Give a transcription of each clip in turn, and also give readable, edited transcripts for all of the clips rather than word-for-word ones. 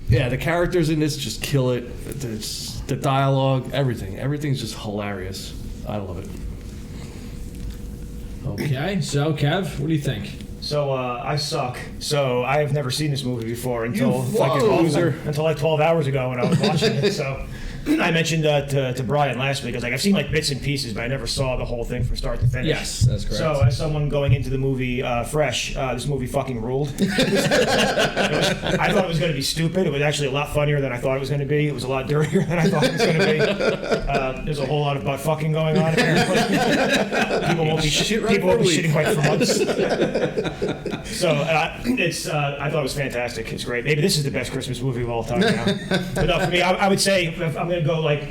Yeah, the characters in this just kill it. The dialogue, everything's just hilarious. I love it. Okay, so Kev, what do you think? So I suck. So I have never seen this movie before until like 12 hours ago when I was watching it. So I mentioned to Brian last week. I was like, I've seen like bits and pieces, but I never saw the whole thing from start to finish. Yes, that's correct. So as someone going into the movie fresh, this movie fucking ruled. I thought it was going to be stupid. It was actually a lot funnier than I thought it was going to be. It was a lot dirtier than I thought it was going to be. There's a whole lot of butt fucking going on apparently. People won't be shitting right for months. So I thought it was fantastic. It's great. Maybe this is the best Christmas movie of all time now. But no, for me, I would say if I'm going to go like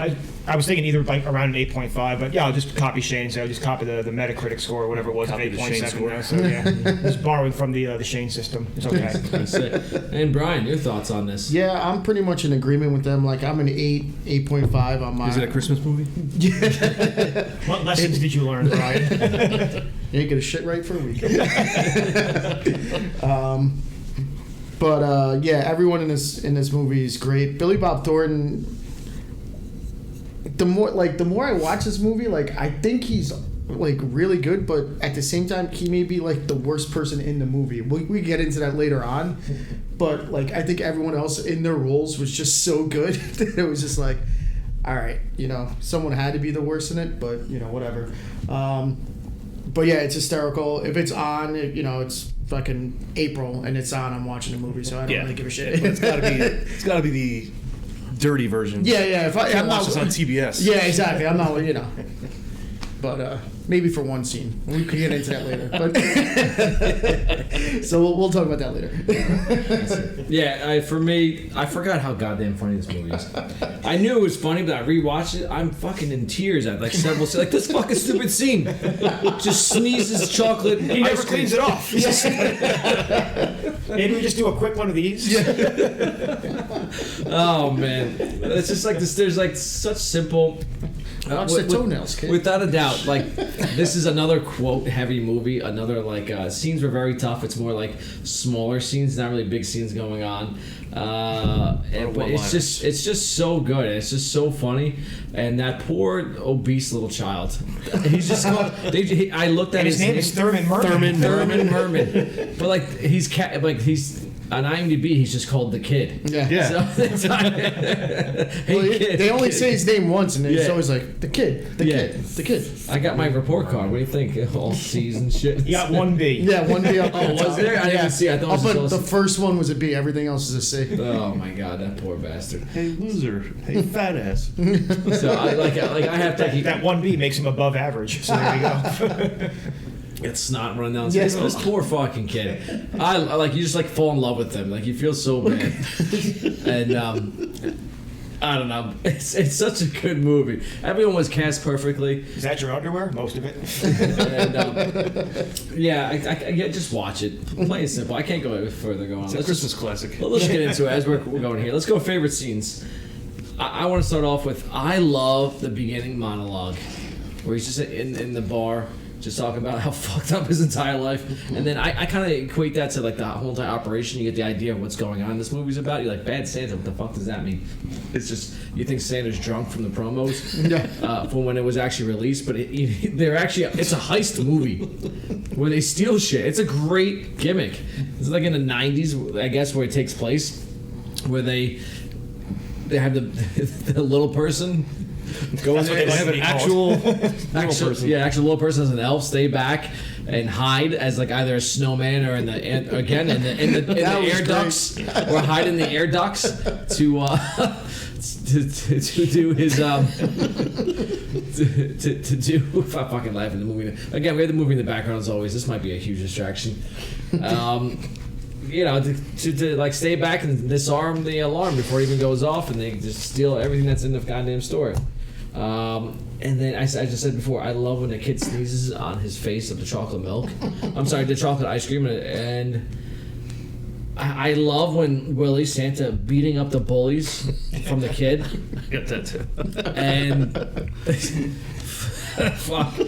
I was thinking either like around an 8.5, but yeah, I'll just copy Shane's. I'll just copy the Metacritic score or whatever it was, 8.7. So yeah, just borrowing from the Shane system. It's okay. And Brian, your thoughts on this? Yeah, I'm pretty much in agreement with them. Like I'm an 8.5 on my. Is it a Christmas movie? What lessons did you learn, Brian? You ain't gonna shit right for a week. But yeah, everyone in this movie is great. Billy Bob Thornton. The more I watch this movie, like I think he's like really good, but at the same time he may be like the worst person in the movie. We get into that later on, but like I think everyone else in their roles was just so good that it was just like, all right, someone had to be the worst in it, but whatever. But yeah, it's hysterical. If it's on, it's fucking April and it's on, I'm watching the movie, so I don't really give a shit. It's gotta be the dirty version. Yeah. If I'm not watch this on TBS. Yeah, exactly. I'm not, But maybe for one scene, we could get into that later. But so we'll talk about that later. Yeah, for me, I forgot how goddamn funny this movie is. I knew it was funny, but I rewatched it. I'm fucking in tears at like several scenes. Like this fucking stupid scene. Just sneezes chocolate. He never cleans it off. Maybe we just do a quick one of these. Oh man, it's just like this. There's like such simple. Watch the toenails, kid. Without a doubt, like this is another quote-heavy movie. Another like scenes were very tough. It's more like smaller scenes, not really big scenes going on. But it's just so good. It's just so funny. And that poor obese little child. He's just called. I looked at and his name is Thurman Merman. Thurman Merman. But like he's on IMDb, he's just called the Kid. Yeah. So kid. They only say his name once, and it's always like the kid. I got my report card. What do you think? All C's and shit. You got one B. Yeah, one B. Oh, was there? I didn't see. I thought it was the first one was a B. Everything else is a C. Oh my god, that poor bastard. Hey loser. Hey fat ass. So I have to keep that one B makes him above average. So there you go. It's snot running down. This poor fucking kid. I like you just like fall in love with them. Like you feel so bad. And I don't know. It's such a good movie. Everyone was cast perfectly. Is that your underwear? Most of it. And, I just watch it. Plain and simple. I can't go further going on. It's a Christmas classic. Let's get into it as we're going here. Let's go favorite scenes. I want to start off with I love the beginning monologue where he's just in the bar. Just talking about how fucked up his entire life. And then I kind of equate that to like the whole entire operation. You get the idea of what's going on this movie's about. You're like, Bad Santa, what the fuck does that mean? It's just, you think Santa's drunk from the promos from when it was actually released. But it's a heist movie where they steal shit. It's a great gimmick. It's like in the 90s, I guess, where it takes place. Where they have the little person go in there. They have an actual person. Yeah, actual little person as an elf. Stay back and hide as like either a snowman or in the air ducts, or hide in the air ducts to do his to do. If I fucking laugh in the movie again, we have the movie in the background as always. This might be a huge distraction. To like stay back and disarm the alarm before it even goes off, and they just steal everything that's in the goddamn store. And then I just said before, I love when a kid sneezes on his face of the chocolate milk. I'm sorry, the chocolate ice cream, and I love when Willie Santa beating up the bullies from the kid. I got that too. And Fuck.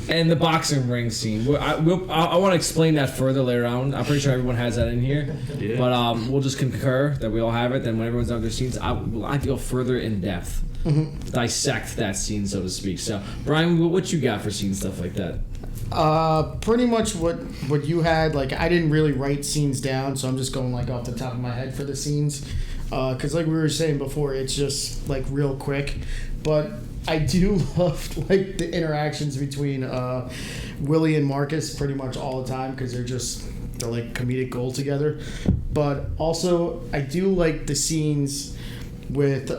And the boxing ring scene. I want to explain that further later on. I'm pretty sure everyone has that in here. Yeah. But we'll just concur that we all have it. Then when everyone's done their scenes, I go further in depth. Dissect that scene, so to speak. So, Brian, what you got for scene stuff like that? Pretty much what you had. Like, I didn't really write scenes down, so I'm just going like off the top of my head for the scenes. Because like we were saying before, it's just like real quick. But I do love like the interactions between Willie and Marcus pretty much all the time because they're like comedic gold together. But also I do like the scenes with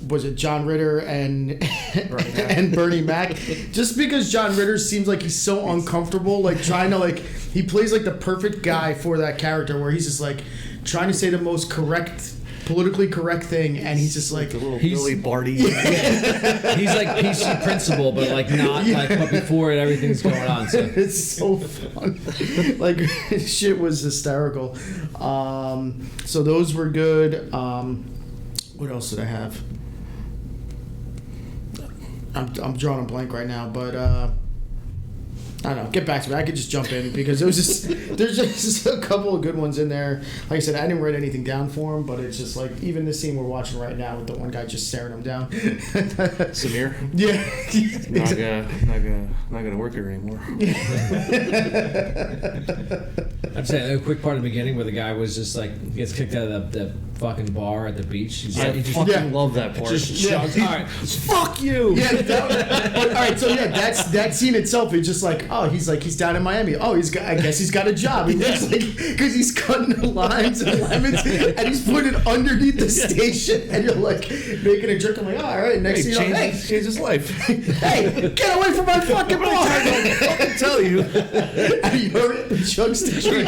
was it John Ritter and and Bernie Mac? Just because John Ritter seems like he's so uncomfortable, like trying to like he plays like the perfect guy for that character, where he's just like trying to say the most politically correct thing, and he's just like the little Billy Barty. He's like PC principal, but like not like but before it, everything's going on. So it's so fun. Like shit was hysterical. So those were good. What else did I have? I'm drawing a blank right now, but I don't know. Get back to me. I could just jump in because there's just a couple of good ones in there. Like I said, I didn't write anything down for him, but it's just like even the scene we're watching right now with the one guy just staring him down. Samir. Yeah. Not gonna work here anymore. I'm saying a quick part of the beginning where the guy was just like gets kicked out of the fucking bar at the beach. I fucking love that part. All right, Fuck you. Yeah. All right. So yeah, that scene itself is just like, oh, he's down in Miami. Oh, I guess he's got a job. He looks like because he's cutting the limes and lemons and he's putting it underneath the station, and you're like making a drink. I'm like, oh, all right. Next thing you know, Changed his life. hey, get away from my fucking bar! I fucking tell you. And he hurry up and chugs the drink.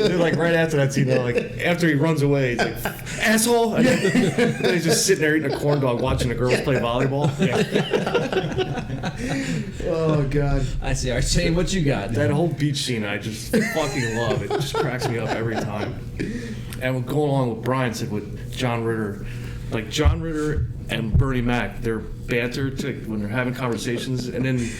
They're like right after that scene, though, like after he runs away, he's like, asshole. And then he's just sitting there eating a corn dog, watching the girls play volleyball. Oh god. I see. All right, Shane, what you got? That whole beach scene, I just fucking love. It just cracks me up every time. And going along with Brian said with John Ritter, like John Ritter and Bernie Mac, their banter when they're having conversations, and then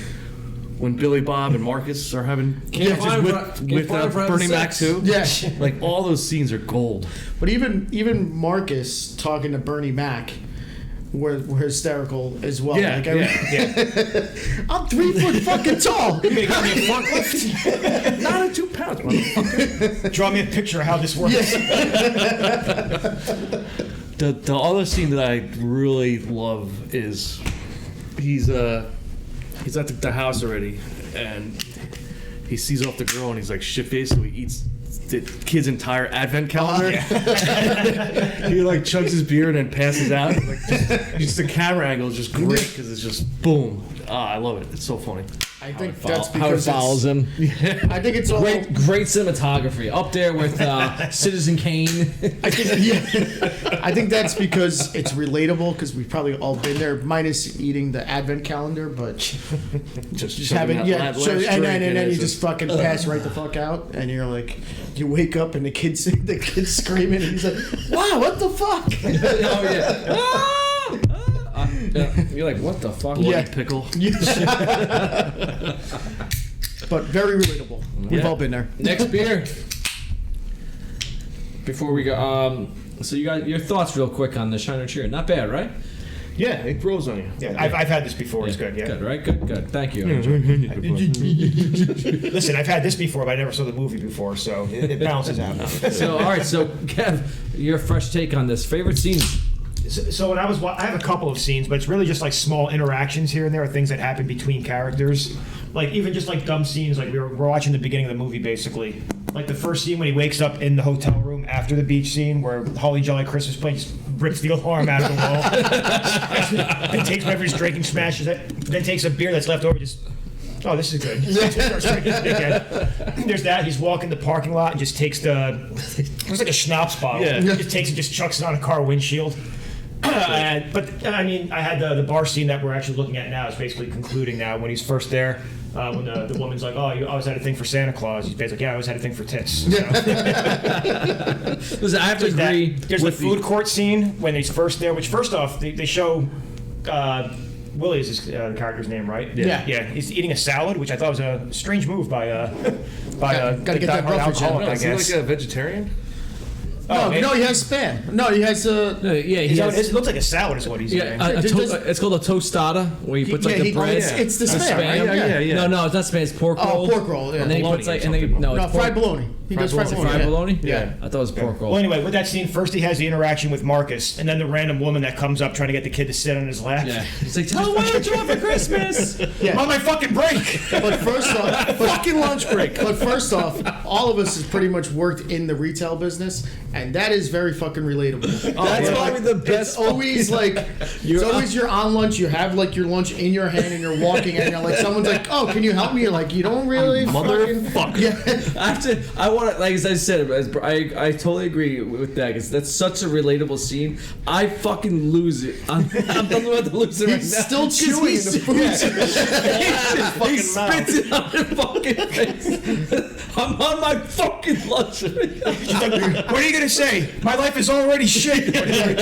when Billy Bob and Marcus are having with Bernie Mac too. Yeah. Like all those scenes are gold. But even Marcus talking to Bernie Mac were hysterical as well. Yeah, like, I'm 3 foot fucking tall. You gonna give me a forklift? Not at 2 pounds, motherfucker. Draw me a picture of how this works. The other scene that I really love is he's at the house already, and he sees off the girl, and he's like shit-faced, so he eats the kid's entire advent calendar. He like chugs his beer and then passes out. Like just the camera angle is just great because it's just boom. I love it. It's so funny. I think that's How it because follows him. I think it's all Great cinematography up there with Citizen Kane. I think that's because it's relatable because we've probably all been there, minus eating the advent calendar, but just having and then you just fucking pass right the fuck out, and you're like, you wake up and the kid's screaming, and he's like, wow, what the fuck? Oh yeah. You're like, what the fuck? Bloody pickle. But very relatable. We've all been there. Next beer. Before we go, so you got your thoughts real quick on the Shiner Cheer. Not bad, right? Yeah, it grows on you. Yeah, I've had this before. It's good. Yeah. Good, right? Good. Thank you. Listen, I've had this before, but I never saw the movie before, so it balances out. So, all right. So, Kev, your fresh take on this. Favorite scenes? So when I have a couple of scenes, but it's really just like small interactions here and there, things that happen between characters. Like even just like dumb scenes, like we're watching the beginning of the movie basically. Like the first scene when he wakes up in the hotel room after the beach scene where Holly Jolly Christmas play just rips the alarm out of the wall. Then takes whatever he's drinking, smashes it, then takes a beer that's left over, just oh, this is good. There's that. He's walking the parking lot and just takes it looks like a schnapps bottle. Yeah. Just takes it, just chucks it on a car windshield. But I mean, I had the bar scene that we're actually looking at now is basically concluding now when he's first there. When the woman's like, "Oh, you always had a thing for Santa Claus," he's basically, "Yeah, I always had a thing for tits." Listen, I have to agree. There's the food court scene when he's first there. Which, first off, they show Willie is his character's name, right? Yeah. He's eating a salad, which I thought was a strange move by Gotta the get that diehard Buffett channel. alcoholic, I Is he guess. like a vegetarian? Oh, No, he has Spam. No, he has it looks like a salad is what he's eating. It's called a tostada, where he puts like the bread. It's the Spam, Spam. right? Yeah. No, it's not Spam. It's pork roll. Oh, pork roll, yeah. And then he Bologna puts like, or and then something. no, No, it's fried pork. bologna. He does fried bologna. Fried bologny? Yeah. I thought it was pork roll. Well, anyway, with that scene, first he has the interaction with Marcus, and then the random woman that comes up trying to get the kid to sit on his lap. Yeah. He's like, tell me what you want for Christmas. I'm on my fucking break. But first off, fucking lunch break. But first off, all of us has pretty much worked in the retail business, and that is very fucking relatable. That's probably the It's best. always like you're on lunch. You have like your lunch in your hand, and you're walking, and you're like, someone's like, "Oh, can you help me?" You're like, "You don't really, Motherfucker. Yeah. I want to, like as I said, I totally agree with that. Cause that's such a relatable scene. I fucking lose it. I'm about to lose it right now. He's still chewing the food. He spits it on her fucking face. I'm on my fucking lunch. What are you gonna say? My life is already shit.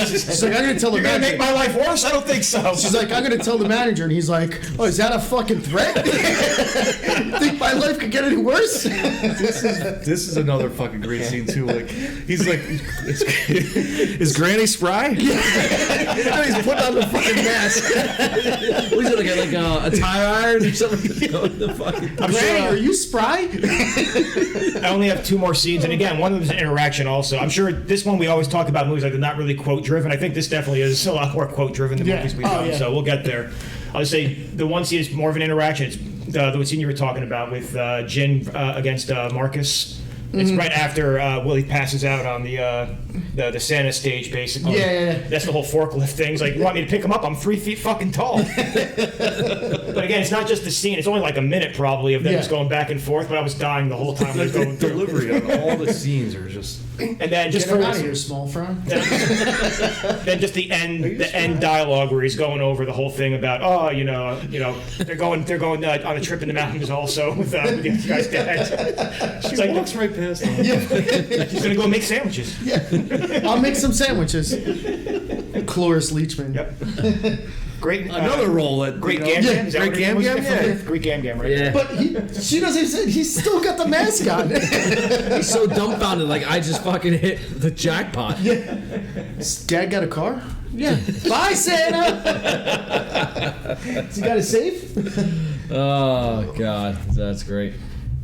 She's like, I'm gonna tell the You're gonna manager. make my life worse? I don't think so. She's like, I'm gonna tell the manager, and he's like, oh, is that a fucking threat? Think my life could get any worse? This is another fucking great scene too. Like he's like, is Granny spry? Yeah. He's putting on the fucking mask. What is it, like a tire iron or something? The fucking Granny, are you spry? I only have 2 more scenes, and again, one of them is an interaction also. I'm sure this one we always talk about movies like they're not really quote-driven. I think this definitely is a lot more quote-driven than movies we've done, so we'll get there. I'll just say the one scene is more of an interaction. It's the scene you were talking about with Jin against Marcus. It's right after Willie passes out on the Santa stage, basically. Yeah. That's the whole forklift thing. It's like, you want me to pick him up? I'm 3 feet fucking tall. But again, it's not just the scene. It's only like a minute probably of them just going back and forth. But I was dying the whole time. I was going through. Delivery on all the scenes are just. And then just Get him for out of here, small fry. then just the end dialogue where he's going over the whole thing about they're going on a trip in the mountains also with the other guy's dad. She walks right past him. He's gonna go make sandwiches. I'll make some sandwiches. Cloris Leachman. Yep. Great. Another role that Great Gam Gam. Great Gam Gam. Yeah. Great Gam Gam. Right. Yeah. But she doesn't even say he's still got the mask on. He's so dumbfounded, like I just fucking hit the jackpot. Dad got a car? Yeah. Bye, Santa. Has he got a safe? Oh god, that's great.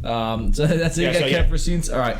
So that's it. You got kept for scenes. All right,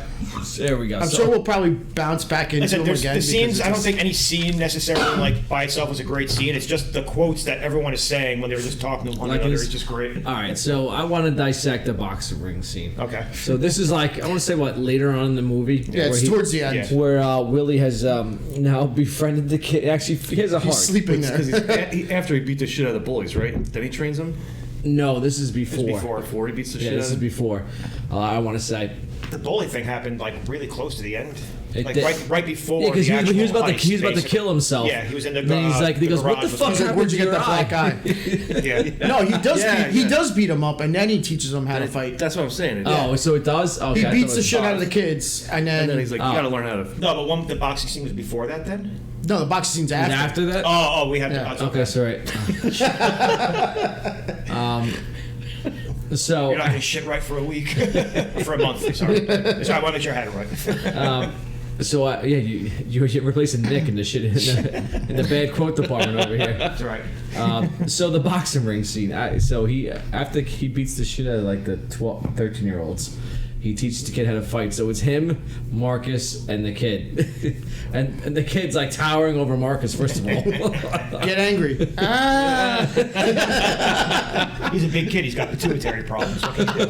there we go. I'm sure we'll probably bounce back into them again. The scenes, I don't think any scene necessarily like by itself was a great scene. It's just the quotes that everyone is saying when they were just talking to one another. It's just great. All right, so I want to dissect the boxing ring scene. Okay. So this is like I want to say what later on in the movie. Yeah, it's towards the end. Where Willie has now befriended the kid. Actually, he has a heart. He's sleeping there. Because after he beat the shit out of the bullies, right? Then he trains them. No, this is before. Before he beats the shit out of This is them. before. I want to say. The bully thing happened like really close to the end. It Like did. right before. Yeah, because the he was about to actual heist, kill himself. Yeah, he was in the. Then he's like, he goes, "What the garage fuck with- He's like, happened where'd to you get your that black eye?" eye? Yeah. No, he does. Yeah, He yeah. does beat him up, and then he teaches him how to fight. That's what I'm saying. Oh, so it does. Okay, He I thought beats it the was shit out of five. the kids, and And then then he's like, you gotta learn how to. No, but the boxing scene was before that then? no, the boxing scene's after. After that. Oh, we have Yeah. to. Okay, sorry. So You're not gonna shit right for a week, for a month. Sorry, I want to make sure I had it right. You're replacing Nick in the shit in the bad quote department over here. That's right. So the boxing ring scene. So he after he beats the shit out of like the 13-year-olds, he teaches the kid how to fight. So it's him, Marcus, and the kid, and the kid's like towering over Marcus. First of all, Get angry. He's a big kid. He's got pituitary problems. What can you do?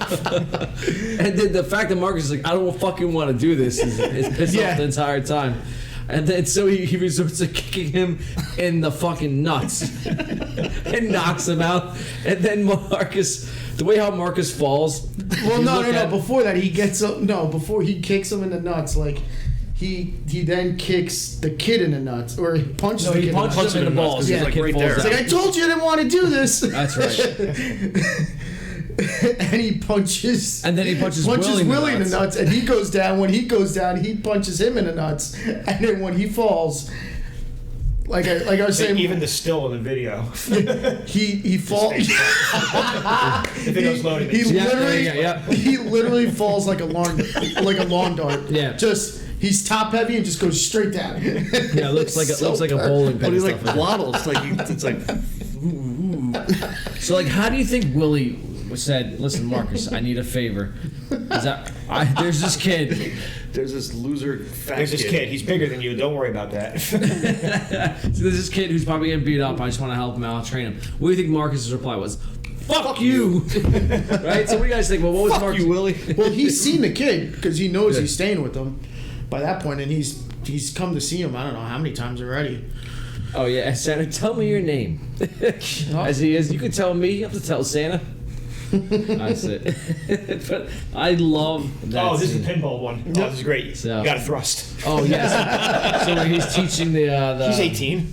and then the fact that Marcus is like, I don't fucking want to do this is pissed off the entire time. And then so he resorts to kicking him in the fucking nuts and knocks him out. And then Marcus, the way how Marcus falls. Well, you no. look at- Before that, he gets up. No, before he kicks him in the nuts, like he then kicks the kid in the nuts, or he punches the kid. He punches him in the balls. Yeah, Yeah, like kid right falls there. He's out. like, I told you I didn't want to do this. That's right. and he punches. And then he punches Willie in the nuts, and he goes down. When he goes down, he punches him in the nuts, and then when he falls, like I was saying, even the still in the video, he falls. The video's loading. He literally falls like a lawn dart. Yeah. Just he's top heavy and just goes straight down. Yeah, it looks like a bowling pin. But he's like waddles. It's like. So like, how do you think Willie said, "Listen, Marcus, I need a favor"? There's this kid. There's this loser fat There's this kid. He's bigger than you. Don't worry about that. So there's this kid who's probably getting beat up. I just want to help him out, train him. What do you think Marcus's reply was? Fuck you! Right? So what do you guys think? Well, what was Marcus? You, Willie. Well, he's seen the kid because he knows he's staying with him by that point, and he's come to see him. I don't know how many times already. Oh yeah, Santa, tell me your name. As he is, you can tell me. You have to tell Santa. That's it. But I love that. Oh, this scene. is the pinball one. Oh, this is great. So, you got to thrust. Oh yes. So where he's teaching the. He's 18.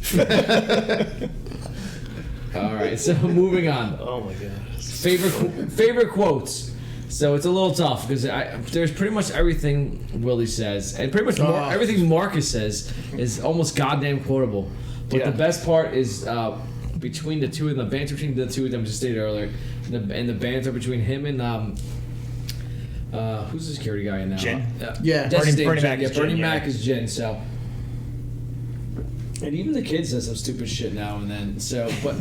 All right. So moving on. Oh my god. Favorite quotes. So it's a little tough because there's pretty much everything Willie says, and pretty much everything Marcus says is almost goddamn quotable. But the best part is between the two of them, the banter between the two of them, just stated earlier, and the banter between him and who's the security guy in now? Jin. Bernie Mac is Jin. So, and even the kid says some stupid shit now and then. So, but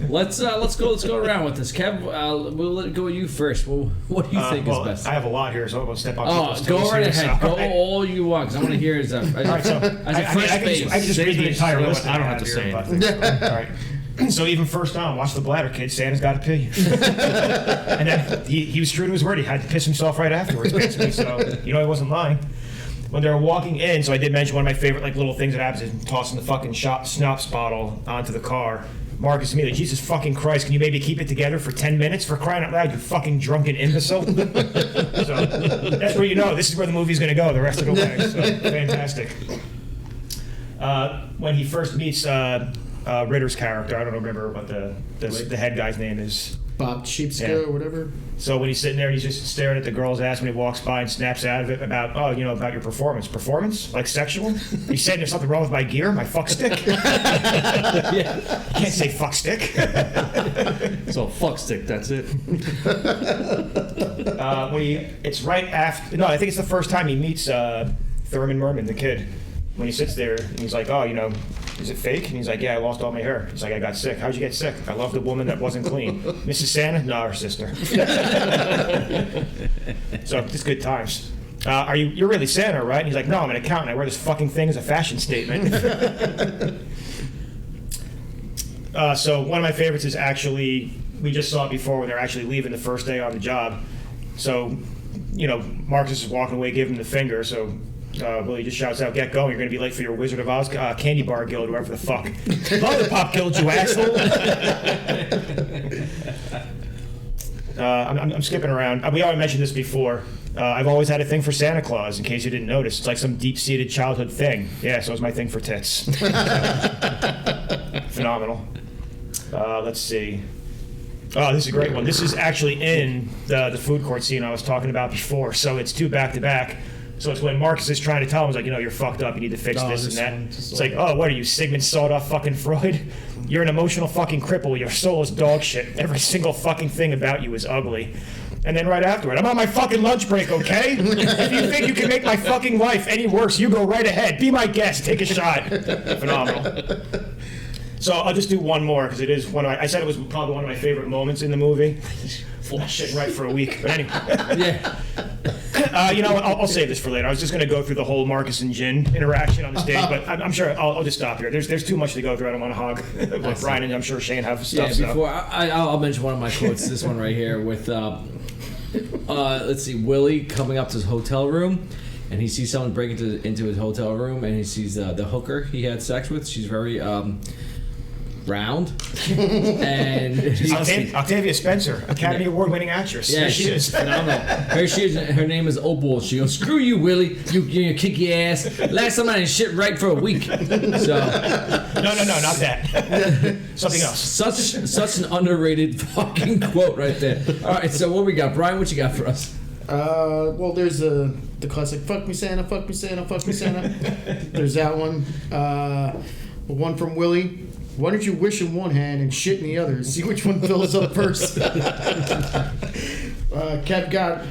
let's go around with this. Kev, we'll let it go with you first. Well, what do you think is best? I have a lot here, so I'm gonna step on. Go right ahead. Go all you want, because I want to hear as a I can just read the entire list. I don't have to say anything. All right. So even first on, watch the bladder, kid. Santa's got to pee. And then he was true to his word. He had to piss himself right afterwards, basically. So he wasn't lying. When they were walking in, so I did mention one of my favorite little things that happens is tossing the fucking schnapps bottle onto the car. Marcus immediately, Jesus fucking Christ, can you maybe keep it together for 10 minutes? For crying out loud, you fucking drunken imbecile. So that's where this is where the movie's going to go the rest of the way. So fantastic. When he first meets Ritter's character, I don't remember what the head guy's name is. Bob Sheepska or whatever. So when he's sitting there and he's just staring at the girl's ass when he walks by and snaps out of it about your performance. Performance? Like sexual? He's saying there's something wrong with my gear, my fuck stick? You can't say fuck stick. So fuck stick, that's it. It's right after, no, I think it's the first time he meets Thurman Merman, the kid. When he sits there and he's like, is it fake? And he's like, yeah, I lost all my hair. He's like, I got sick. How'd you get sick? I loved a woman that wasn't clean. Mrs. Santa? No, her sister. So it's good times. You're really Santa, right? And he's like, no, I'm an accountant. I wear this fucking thing as a fashion statement. So one of my favorites is actually, we just saw it before when they're actually leaving the first day on the job. So, Marcus is walking away, giving him the finger, so Willie just shouts out, get going, you're going to be late for your Wizard of Oz candy bar guild, whoever the fuck. Lollipop guild, you asshole. I'm skipping around. We already mentioned this before. I've always had a thing for Santa Claus, in case you didn't notice. It's like some deep-seated childhood thing. Yeah, so it's my thing for tits. Phenomenal. Let's see. Oh, this is a great one. This is actually in the food court scene I was talking about before, so it's two back-to-back. So it's when Marcus is trying to tell him, he's like, you're fucked up, you need to fix this and that. It's like, what are you, Sigmund sawed-off fucking Freud? You're an emotional fucking cripple, your soul is dog shit. Every single fucking thing about you is ugly. And then right afterward, I'm on my fucking lunch break, okay? If you think you can make my fucking life any worse, you go right ahead. Be my guest, take a shot. Phenomenal. So I'll just do one more, because it is I said it was probably one of my favorite moments in the movie. Shitting right for a week, but anyway. Yeah. I'll save this for later. I was just going to go through the whole Marcus and Jin interaction on the stage, but I'm sure I'll just stop here. There's too much to go through. I don't want to hog. But Brian and I'm sure Shane have stuff. Yeah, before I'll mention one of my quotes. This one right here with let's see, Willie coming up to his hotel room, and he sees someone break into his hotel room, and he sees the hooker he had sex with. She's very round, and Octavia Spencer, Academy Award-winning actress. yeah, There she is. phenomenal. Her name is Opal. She goes, "Screw you, Willie. You kinky ass. Last time I didn't shit right for a week." So No, not that. Something else. such an underrated fucking quote right there. All right, so what we got, Brian? What you got for us? Well, there's the classic "fuck me Santa, fuck me Santa, fuck me Santa." There's that one. One from Willie. Why don't you wish in one hand and shit in the other? See which one fills up first. Kev got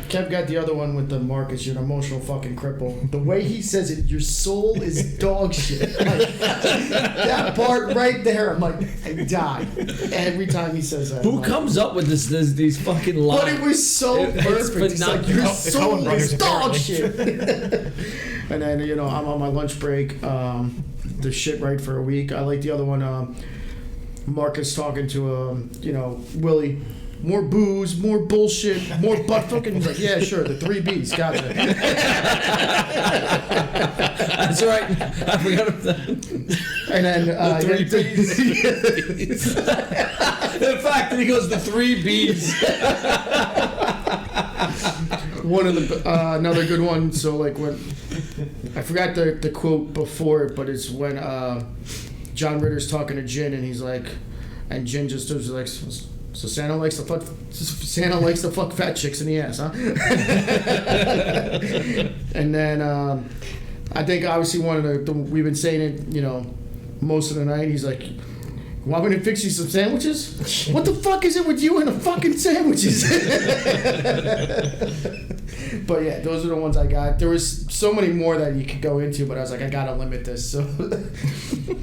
the other one with the Marcus. You're an emotional fucking cripple. The way he says it, your soul is dog shit. Like, that part right there, I'm like, I die every time he says that. Who comes up with these fucking lines? But it was so perfect. He's like, your It's soul Coen Brothers, is dog apparently. shit. And then, I'm on my lunch break. The shit right for a week. I like the other one. Marcus talking to, Willie. More booze, more bullshit, more butt fucking. He's like, yeah, sure, the 3 Bs, gotcha. That's right. I forgot about that. And then The 3 Bs. The fact that he goes the 3 Bs. one of the another good one. So like when I forgot the quote before it, but it's when John Ritter's talking to Jin, and he's like, and Jin just does like. So Santa likes to fuck fat chicks in the ass, huh? And then I think obviously one of the we've been saying it, most of the night. He's like, "Want me to fix you some sandwiches?" What the fuck is it with you and the fucking sandwiches? But yeah, those are the ones I got. There was so many more that you could go into, but I was like, I gotta limit this. So.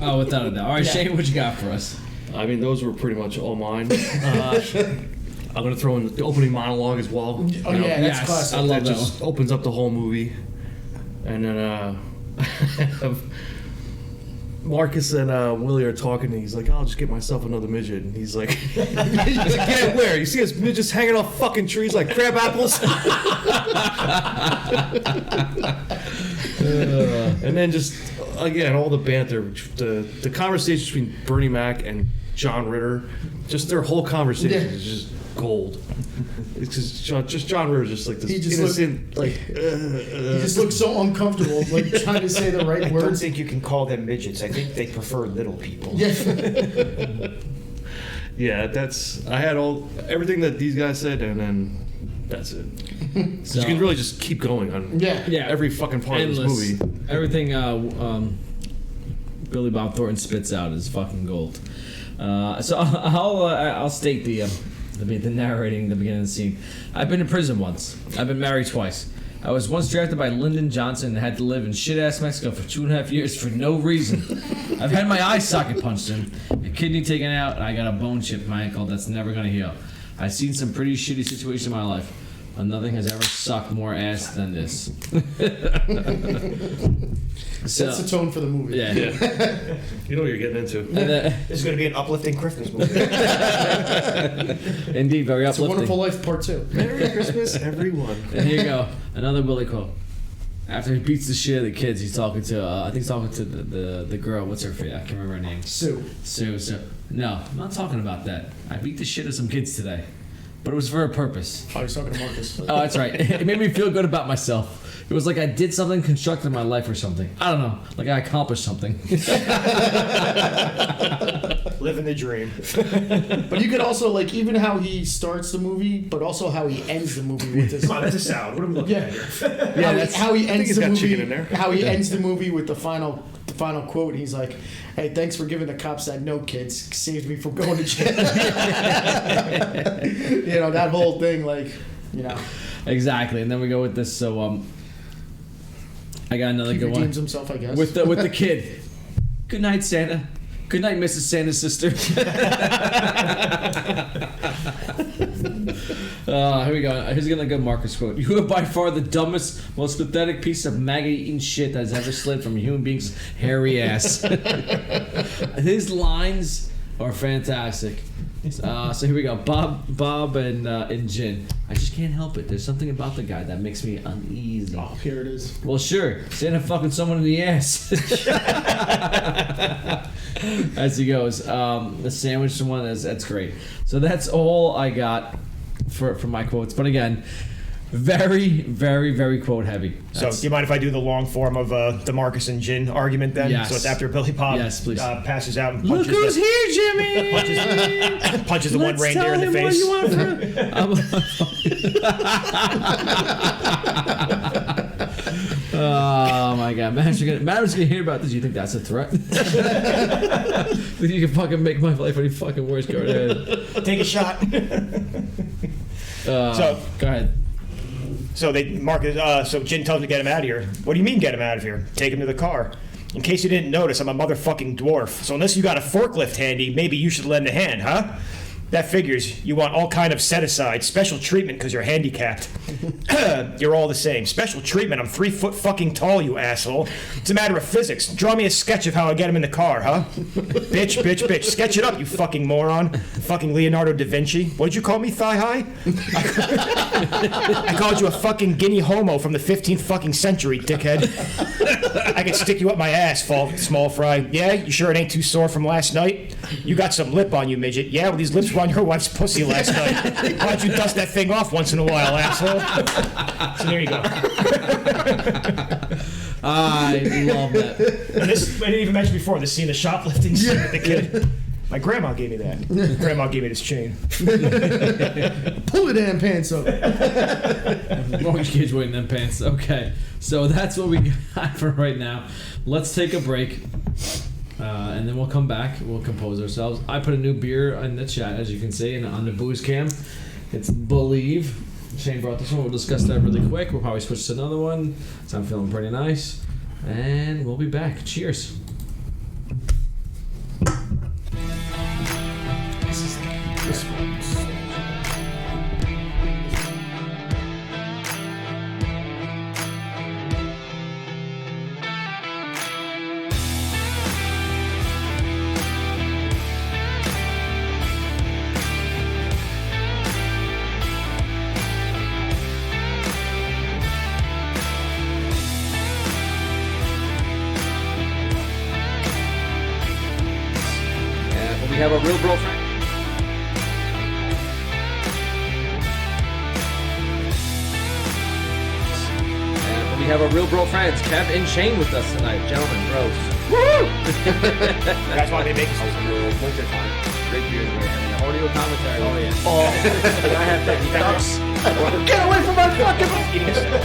Oh, without a doubt. All right, Yeah. Shane, what you got for us? I mean, those were pretty much all mine. I'm gonna throw in the opening monologue as well. Oh yeah, that's yes, classic. I love That that just opens up the whole movie, and then Marcus and Willie are talking, and he's like, "I'll just get myself another midget." And he's like, "Yeah, where? You see us midgets hanging off fucking trees like crab apples?" And then just again, all the banter, the conversation between Bernie Mac and John Ritter, just their whole conversation is just gold. It's just John Ritter, just like this innocent, He just looks so uncomfortable, like trying to say the right I don't words. think you can call them midgets. I think they prefer little people. Yeah. Yeah, I had everything that these guys said, and then that's it. So, You can really just keep going on yeah, every fucking part endless. of this movie. Everything Billy Bob Thornton spits out is fucking gold. So I'll state the narrating, the beginning of the scene. I've been in prison once. I've been married twice. I was once drafted by Lyndon Johnson and had to live in shit-ass Mexico for 2.5 years for no reason. I've had my eye socket punched in, a kidney taken out, and I got a bone chip in my ankle that's never gonna heal. I've seen some pretty shitty situations in my life, but nothing has ever sucked more ass than this. That's the tone for the movie. Yeah. You know what you're getting into. This is going to be an uplifting Christmas movie. Indeed, very It's a uplifting. Wonderful Life Part 2. Merry Christmas, everyone. And here you go, another Willie quote. After he beats the shit out of the kids, he's talking to I think he's talking to the girl. What's her face? I can't remember her name. Sue. Sue. No, I'm not talking about that. I beat the shit out of some kids today, but it was for a purpose. Oh, he's talking to Marcus. Oh, that's right. It made me feel good about myself. It was like I did something constructive in my life or something. I don't know. Like I accomplished something. Living the dream. But you could also, like, even how he starts the movie, but also how he ends the movie with his. Come on, that's a salad. What are we looking at here? How he ends he's the got movie. chicken in there. How he ends the movie with the final quote. He's like, "Hey, thanks for giving the cops that note, kids. Saved me from going to jail." That whole thing, like, Exactly. And then we go with this. So I got another he good one redeems himself, I guess. with the kid. Good night, Santa. Good night, Mrs. Santa's sister. Here we go. Here's another good Marcus quote. You are by far the dumbest, most pathetic piece of maggot-eating shit that has ever slid from a human being's hairy ass. His lines are fantastic. So here we go. Bob and Jin. I just can't help it. There's something about the guy that makes me uneasy. Oh, here it is. Well, sure. Santa fucking someone in the ass. as he goes. The sandwich one that's great. So that's all I got for my quotes. But again, very, very, very quote heavy. So, do you mind if I do the long form of the Marcus and Jin argument then? Yes. So it's after Billy Bob Yes, please. passes out and Look punches, who's here, Jimmy! punches the one Let's reindeer tell in the him what face. you want Oh my God, Matt's gonna hear about this. You think that's a threat? Think you can fucking make my life any fucking worse? Go ahead. Take a shot. So go ahead. So so Jin tells him to get him out of here. What do you mean get him out of here? Take him to the car. In case you didn't notice, I'm a motherfucking dwarf. So unless you got a forklift handy, maybe you should lend a hand, huh? That figures. You want all kind of set-aside, special treatment because you're handicapped. You're all the same. Special treatment? I'm 3 foot fucking tall, you asshole. It's a matter of physics. Draw me a sketch of how I get him in the car, huh? Bitch, bitch, bitch. Sketch it up, you fucking moron. Fucking Leonardo da Vinci. What did you call me, thigh high? I called you a fucking guinea homo from the 15th fucking century, dickhead. I could stick you up my ass, small fry. Yeah? You sure it ain't too sore from last night? You got some lip on you, midget. Yeah, well, these lips were on your wife's pussy last night. Why don't you dust that thing off once in a while, asshole? So there you go. I love that. And this, I didn't even mention before, the scene, the shoplifting scene with the kid. My grandma gave me that. Grandma gave me this chain. Pull the damn pants up. Mortgage kids wearing them pants. Okay, so that's what we got for right now. Let's take a break. And then we'll come back. We'll compose ourselves. I put a new beer in the chat, as you can see, and on the booze cam. It's Believe. Shane brought this one. We'll discuss that really quick. We'll probably switch to another one. So I'm feeling pretty nice. And we'll be back. Cheers. We have a real girlfriend. And we have a real girlfriends, Kev and Shane, with us tonight. Gentlemen, bros. Woo! That's why they make us Winter time. Great beers, we're having audio commentary. Oh, yeah. Oh, I have that. Ducks. Get away from my fucking... eating a steak.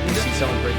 You see someone break.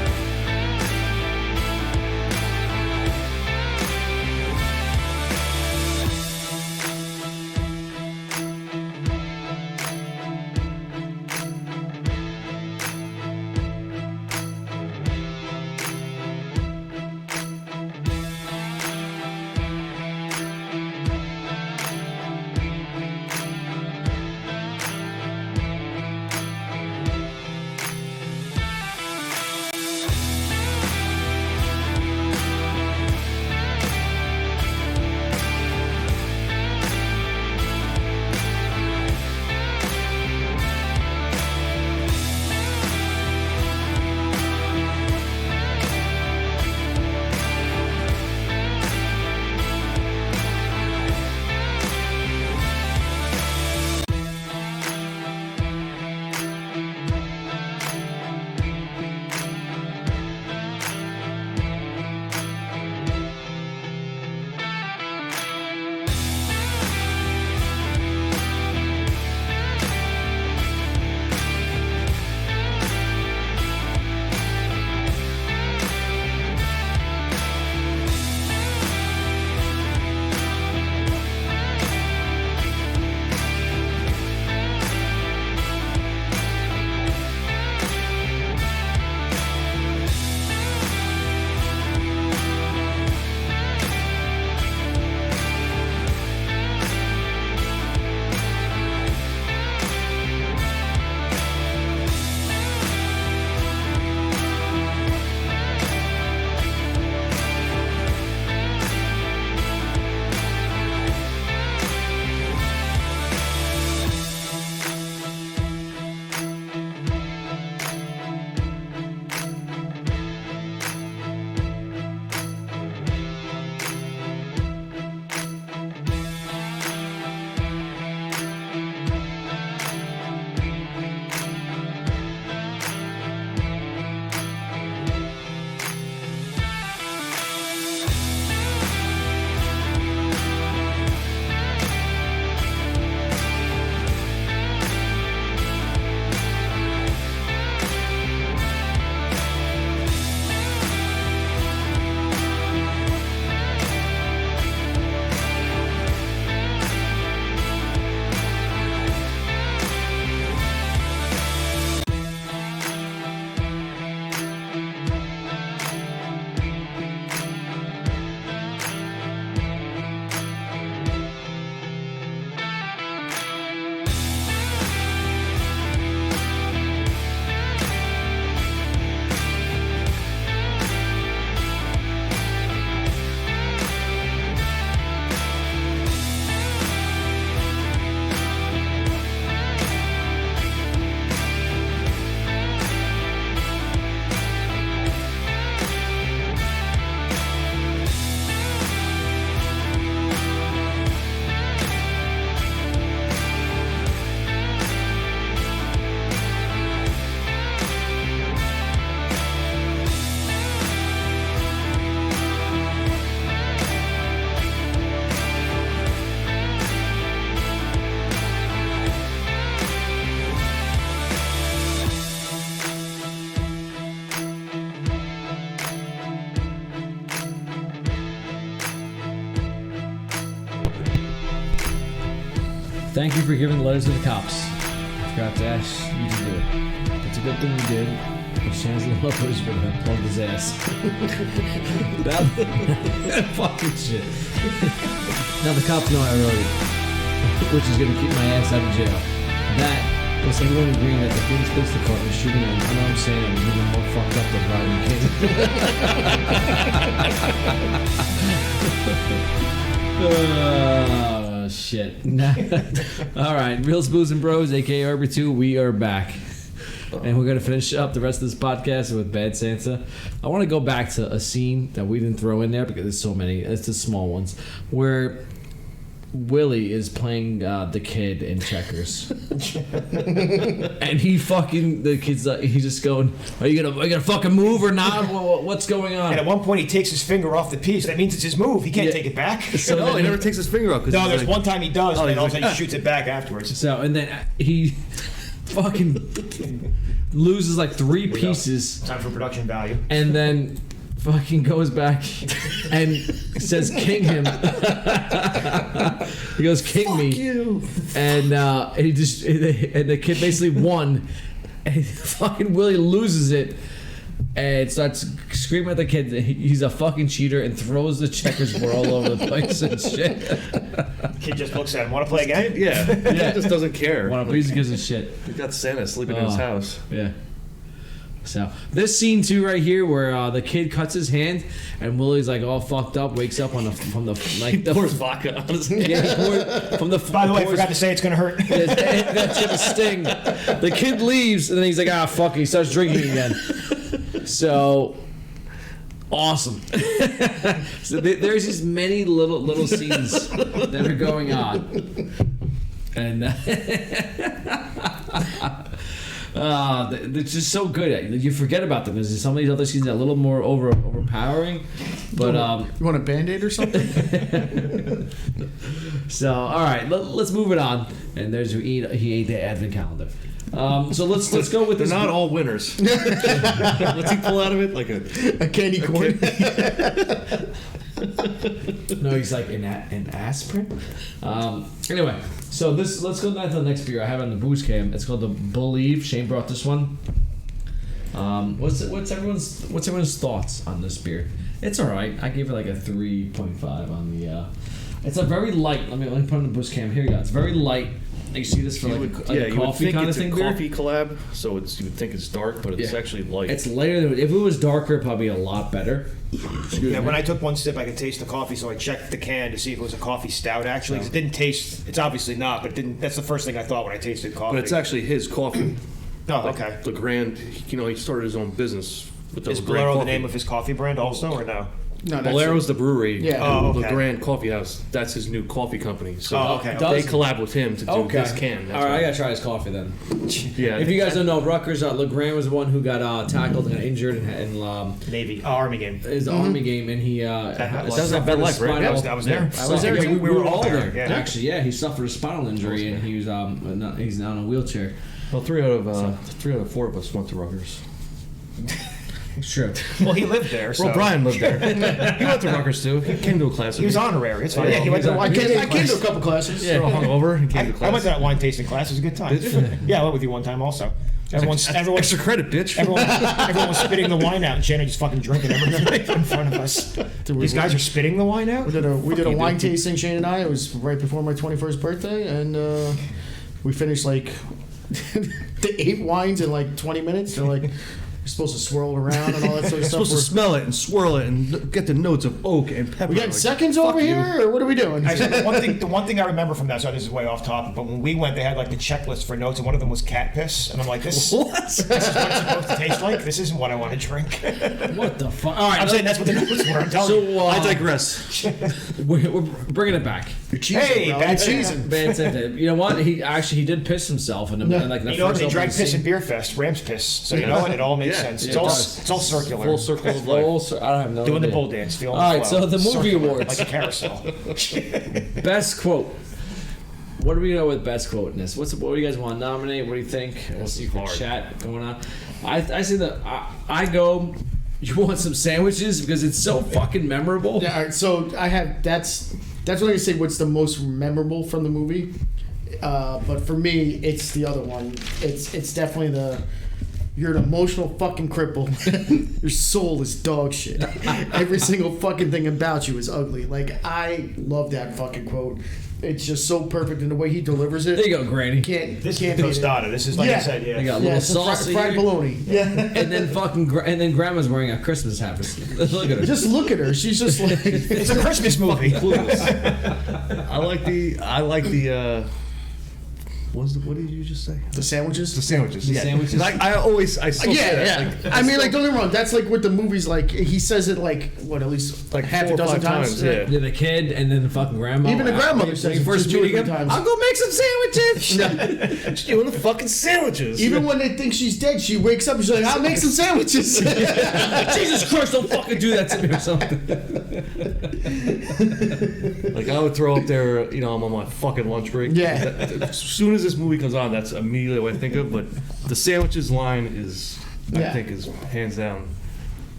Thank you for giving letters to the cops. Forgot to ask you to do it. It's a good thing you did. Shannon's little lovers would have plugged his ass. That fucking shit. Now the cops know I wrote it, which is gonna keep my ass out of jail. That was everyone agreeing that the Phoenix Police Department shooting an unarmed Santa was even more fucked up than Rodney King. Oh shit. All right, Real Booze and Bros, aka RB2, we are back. And we're going to finish up the rest of this podcast with Bad Santa. I want to go back to a scene that we didn't throw in there because there's so many. It's the small ones. Where Willie is playing the kid in checkers. And the kid's he's just going, are you gonna fucking move or not? What's going on? And at one point he takes his finger off the piece. That means it's his move. He can't take it back. So no, he never takes his finger off. No, there's one time he does, and then all of a sudden he shoots it back afterwards. So, and then he fucking loses like 3 pieces. Time for production value. And then fucking goes back and says king him. He goes, king Fuck me. You. And the kid basically won. And fucking Willie loses it and starts screaming at the kid that he's a fucking cheater and throws the checkers board all over the place and shit. The kid just looks at him. Want to play a game? Yeah. He just doesn't care. He gives a shit. He's got Santa sleeping in his house. Yeah. So this scene too right here where the kid cuts his hand and Willie's like all fucked up, wakes up from the He pours vodka on his hand. Yeah, he poured, By the way, I forgot to say it's gonna hurt. That's gonna sting. The kid leaves and then he's like, fuck it. He starts drinking again. So awesome. So there's just many little scenes that are going on, and they're just so good. You forget about them because some of these other scenes are a little more overpowering. But you want a Band-Aid or something? So all right, let's move it on. And there's he ate the advent calendar. So let's go with They're this. not all winners. What's he pull out of it? Like A candy corn. No, he's like an aspirin. Anyway, so let's go down to the next beer I have on the booze cam. It's called the Believe. Shane brought this one. What's everyone's thoughts on this beer? It's all right. I gave it like a 3.5 on the. It's a very light. Let me put it on the booze cam. Here you go. It's very light. You see this for a coffee kind of thing. It's a coffee collab, so you would think it's dark, but it's actually light. It's lighter than if it was darker, probably a lot better. When I took one sip, I could taste the coffee, so I checked the can to see if it was a coffee stout. Actually, 'cause it didn't taste. It's obviously not, but it didn't. That's the first thing I thought when I tasted coffee. But it's actually his coffee. Oh, okay. The Grand. He started his own business with the Is Grand Bolero the Coffee. name of his coffee brand also, or no? No, that's Bolero's the brewery. Yeah. Oh, The okay. Grand Coffee House. That's his new coffee company. So Oh, okay. they collab with him to do this can. That's All right, why. I gotta try his coffee then. Yeah. If you guys don't know, Rutgers, LeGrand was the one who got tackled and got injured in Navy Army game. his Army game, and he That was at Bed Life, right? I was there. I was there. Yeah, We were all there. Yeah. Actually, yeah, he suffered a spinal injury, and he was he's now in a wheelchair. Well, 3 out of 4 of us went to Rutgers. It's true. Well, he lived there. So. Well, Brian lived there. He went to Rutgers too. He came to a class. He was honorary. It's fine. Yeah, he went to I came to a couple classes. Yeah, hungover. He came to class. I went to that wine tasting class. It was a good time. Yeah, I went with you one time also. Everyone, Extra credit, bitch. everyone was spitting the wine out, and Shannon just fucking drinking everything in front of us. These guys are spitting the wine out? We did a wine tasting, Shane and I. It was right before my 21st birthday, and we finished like the 8 wines in like 20 minutes. They're like, you're supposed to swirl it around and all that sort of You're stuff. supposed to smell it and swirl it and get the notes of oak and pepper. We getting Like, seconds fuck over you. here, or what are we doing? Actually, the one thing I remember from that, so this is way off topic, but when we went, they had like the checklist for notes, and one of them was cat piss, and I'm like, this is what it's supposed to taste like. This isn't what I want to drink. What the fuck? All right, I'm saying that's what the notes were. I'm telling you. so I digress. we're bringing it back. Hey, bad season. Bad Santa. You know what? He did piss himself in the like the You know what? first They drank opening piss scene. in Beer Fest, Ram's piss. So you know what? It all makes Yeah. sense. Yeah, It's all circular. Full circle of life. I don't have no Doing the idea. bull dance. Feeling All the right, flow. so the movie Circular, awards. like a carousel. Best quote. What do we go with best quote in this? What do you guys want to nominate? What do you think? We'll see for chat going on. I say that I go. You want some sandwiches because it's so fucking memorable. Yeah, all right, so I have that's what I say. What's the most memorable from the movie But for me, it's the other one. It's definitely you're an emotional fucking cripple. Your soul is dog shit. Every single fucking thing about you is ugly. Like, I love that fucking quote. It's just so perfect in the way he delivers it. There you go, Granny. This can't is beat it. tostada. This is like I said, They got a Yeah, little it's sauce fried bologna. Yeah. and then Grandma's wearing a Christmas hat. Look at her. Just look at her. She's just like it's a Christmas movie. I like the. What did you just say? the sandwiches. The sandwiches. The yeah. sandwiches? Like I still say that. Like, I mean, like, don't get me wrong. That's like with the movies. Like, he says it like what, at least like half 4 a or dozen 5 times. Yeah. Yeah, the kid and then the fucking grandma. Even the grandmother says when you it first just 2 or meet 3 him. times. I'll go make some sandwiches. Just doing the fucking sandwiches. Even when they think she's dead, she wakes up and she's like, "I'll make some sandwiches." Jesus Christ, don't fucking do that to me or something. Like I would throw up there, I'm on my fucking lunch break. Yeah. As soon as this movie comes on, that's immediately what I think of. But the sandwiches line I think, is hands down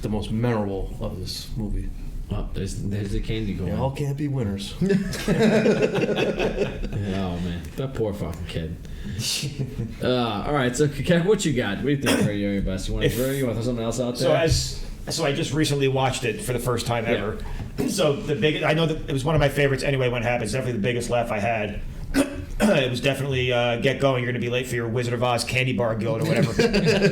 the most memorable of this movie. Oh, there's the candy going. Yeah, all can't be winners. Oh man, that poor fucking kid. All right, so Kev, what you got? What do you think for your best? You want to throw something else out there? So I just recently watched it for the first time ever. So I know that it was one of my favorites anyway. When it happens, definitely the biggest laugh I had. It was definitely get going. You're going to be late for your Wizard of Oz candy bar guild or whatever.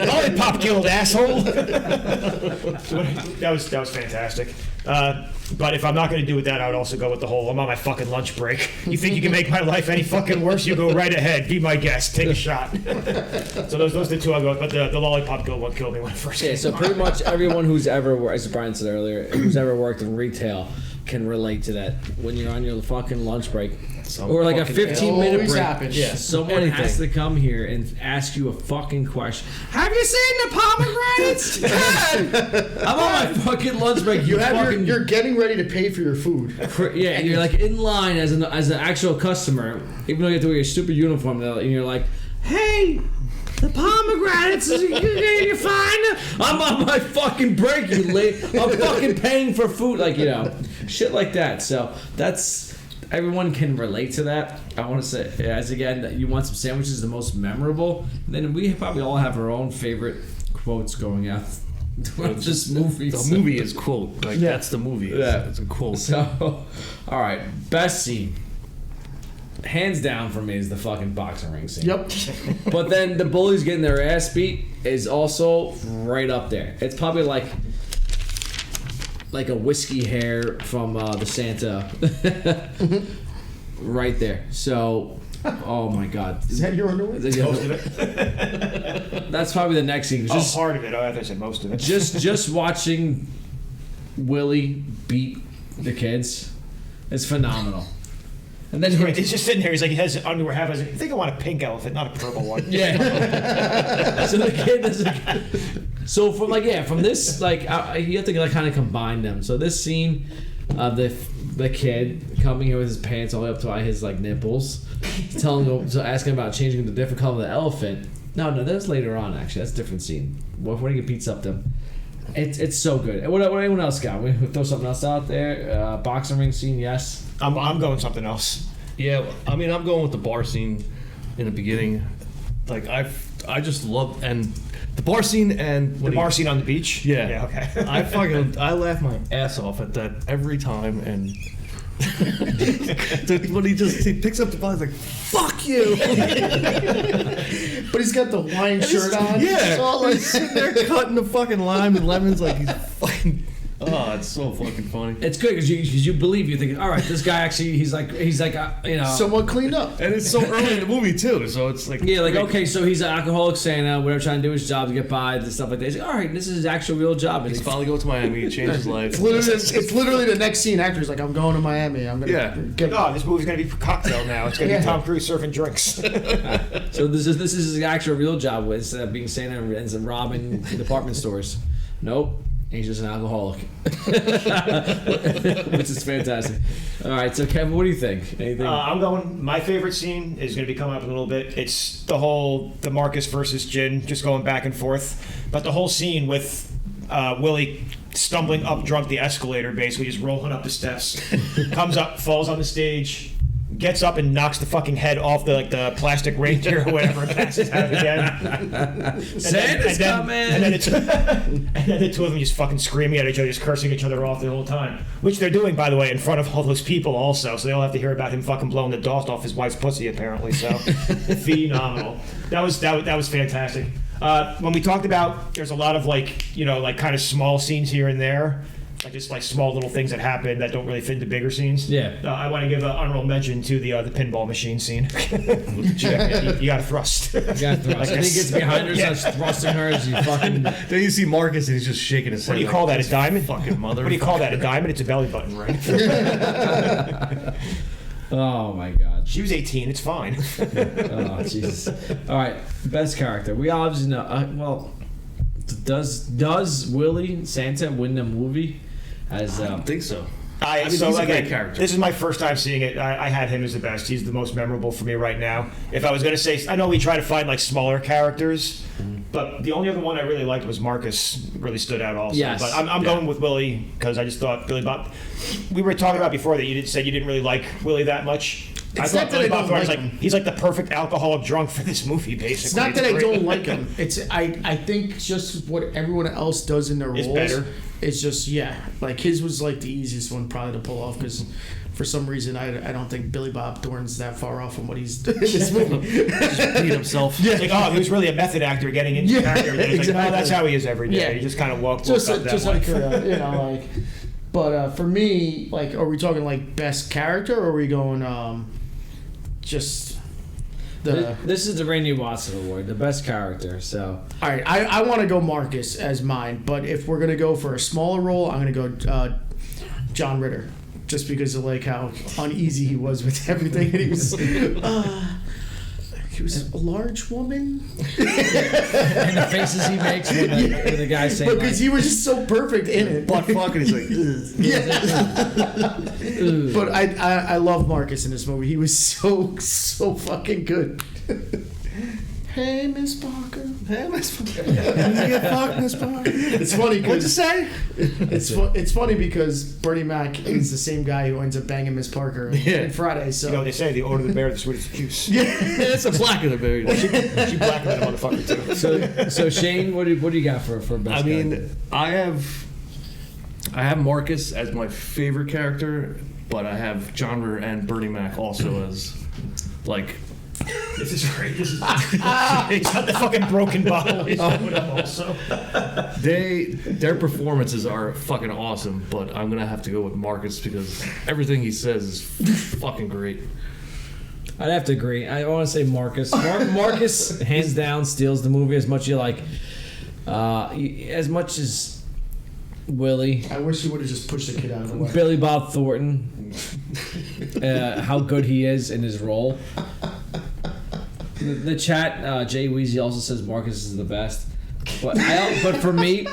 Lollipop guild, asshole. that was fantastic. But if I'm not going to do with that, I would also go with the whole I'm on my fucking lunch break. You think you can make my life any fucking worse? You go right ahead. Be my guest. Take a shot. So those are the two I'll go with. But the lollipop guild one killed me when I first came. So pretty much everyone who's ever, as Brian said earlier, who's ever worked in retail can relate to that. When you're on your fucking lunch break, or like a 15-minute always break, happens. Yeah. someone has to come here and ask you a fucking question. Have you seen the pomegranates? God! I'm on my fucking lunch break. You're getting ready to pay for your food. Yeah, and you're like in line as an actual customer, even though you have to wear your stupid uniform, and you're like, hey, the pomegranates, you're fine. I'm on my fucking break, you late. I'm fucking paying for food, shit like that. So everyone can relate to that. I want to say, as again, that you want some sandwiches the most memorable. And then we probably all have our own favorite quotes going out throughout this movie. The movie is quote. Like that's the movie. It's a quote. So, all right, best scene. Hands down for me is the fucking boxing ring scene. Yep. But then the bullies getting their ass beat is also right up there. It's probably like a whiskey hair from the Santa. Right there. So, oh my God. Is that your underwear? Most of it. That's probably the next scene. Just, part of it. I thought I said most of it. just watching Willie beat the kids is phenomenal. And then He's just sitting there. He's like, he has his underwear half. I think I want a pink elephant, not a purple one. Yeah. So the kid doesn't. So from this you have to kind of combine them. So this scene of the kid coming here with his pants all the way up to his nipples, asking about changing the different color of the elephant. No, that's later on actually. That's a different scene. When he beats up them. It's so good. What anyone else got? We throw something else out there. Boxing ring scene, yes. I'm going something else. Yeah, I mean, I'm going with the bar scene in the beginning. Like I just love and the bar scene and The bar scene on the beach. Yeah. Yeah. Okay. I laugh my ass off at that every time and. When he picks up the ball, he's like, "Fuck you!" But he's got the Hawaiian shirt on. Yeah, so he's sitting there cutting the fucking lime and lemons like he's fucking. Oh, it's so fucking funny. It's good because you believe, you think, all right, this guy actually he's like Someone cleaned up. And it's so early in the movie too, so it's like okay, so he's an alcoholic Santa, whatever, trying to do his job to get by and stuff like that. He's like, all right, this is his actual real job. And he's finally going to Miami, he changed his life. It's literally the next scene after. He's like, I'm going to Miami. I'm gonna get. Oh, this movie's gonna be cocktail now. It's gonna be Tom Cruise serving drinks. So this is his actual real job with being Santa and robbing department stores. Nope. He's just an alcoholic. Which is fantastic. All right, so Kevin, what do you think? Anything? I'm going. My favorite scene is going to be coming up in a little bit. It's the Marcus versus Jin, just going back and forth. But the whole scene with Willie stumbling up drunk the escalator, basically just rolling up the steps, comes up, falls on the stage, gets up and knocks the fucking head off the plastic reindeer or whatever and passes out again. Santa's coming! And then the two of them just fucking screaming at each other, just cursing each other off the whole time. Which they're doing, by the way, in front of all those people also, so they all have to hear about him fucking blowing the dust off his wife's pussy, apparently, so phenomenal. That was fantastic. When we talked about, there's a lot of kind of small scenes here and there, just like small little things that happen that don't really fit into bigger scenes. Yeah. I want to give an honorable mention to the pinball machine scene. you got to thrust. You got thrust. And he gets behind her, starts thrusting her as he fucking. Then you see Marcus and he's just shaking his head. What do you call that? A diamond? Fucking mother. What do you call that? A diamond? It's a belly button, right? Oh my god. She was 18. It's fine. Oh Jesus. All right, best character. We obviously know. Does Willie Santa win the movie? I don't think so. He's a great character. This is my first time seeing it. I had him as the best. He's the most memorable for me right now. If I was going to say, I know we try to find like smaller characters, but the only other one I really liked was Marcus. Really stood out also. Yes. But I'm going with Willie because I just thought Billy Bob. We were talking about before that you said you didn't really like Willie that much. I thought Billy Bob Thornton's he's like the perfect alcoholic drunk for this movie, basically. It's not that I don't like him. I think just what everyone else does in their roles better. It's just like his was like the easiest one probably to pull off because for some reason I don't think Billy Bob Thornton's that far off from what he's doing in this movie. Just beat himself. Yeah. It's like, he was really a method actor getting into character. It's exactly. like, that's how he is every day. Yeah. He just kind of walked just up that like way. But for me, like, are we talking like best character or are we going just the? This is the Randy Watson Award, the best character. So All right, I want to go Marcus as mine, but if we're gonna go for a smaller role, I'm gonna go John Ritter, just because of like how uneasy he was with everything, and he was a large woman, and the faces he makes when the guy's saying, because he was just so perfect in it. Butt fucking, he's like, Ugh. But I love Marcus in this movie. He was so fucking good. Hey, Miss Parker. hey, Miss Fucker. Get fucked, Miss Parker. It's funny What'd you because say? it's funny because Bernie Mac is the same guy who ends up banging Miss Parker in Friday. So You know what they say, the older the bear, the sweeter the juice. It's a black in the berry. She blacker than a motherfucker, too. So Shane, what do you got for best? I mean, character? I have Marcus as my favorite character, but I have John Ritter and Bernie Mac also as like. This is great. He's got the fucking broken bottle. He's with him also. Their performances are fucking awesome, but I'm gonna have to go with Marcus because everything he says is fucking great. I'd have to agree. I want to say Marcus. Marcus, hands down, steals the movie as much as you like. As much as Willie. I wish you would have just pushed the kid out of the way. Billy Bob Thornton. How good he is in his role. The chat, Jay Weezy also says Marcus is the best. But for me,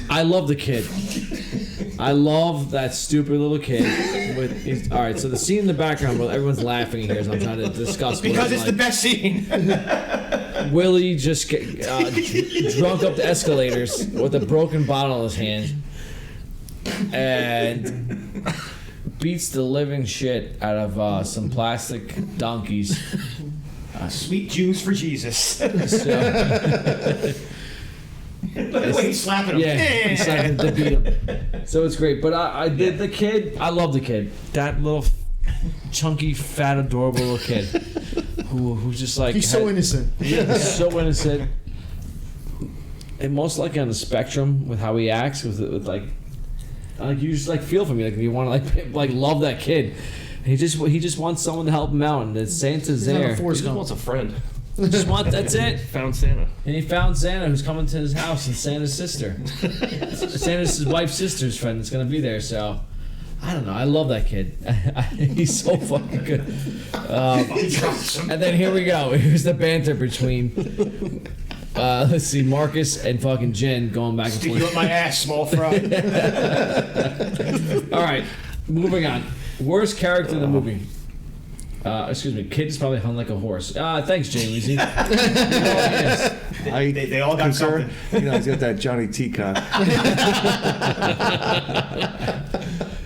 I love the kid. I love that stupid little kid. All right, so the scene in the background, well, everyone's laughing here as I'm trying to discuss. Because it's the best scene. Willie just get drunk up the escalators with a broken bottle in his hand and beats the living shit out of some plastic donkeys. Sweet Jews for Jesus. So, Look at the way he's slapping him. yeah, he's like to beat him. So it's great. But I did the kid. I love the kid. That little chunky, fat, adorable little kid who's just like He's so innocent. He's so innocent. And most likely on the spectrum with how he acts, with like you just like feel for me, like you want to like love that kid. And he just wants someone to help him out, and Santa's there. He just wants a friend. That's it. Found Santa. And he found Santa, who's coming to his house, and Santa's sister. Santa's his wife's sister's friend that's gonna be there. So I don't know. I love that kid. He's so fucking good. And then here we go. Here's the banter between. Let's see, Marcus and fucking Jen going back and Stick forth. you up my ass, small fry. All right, moving on. Worst character in the movie. Excuse me, kid is probably hung like a horse. Thanks, Jamie. They all got something. You know, he's got that Johnny Teacock.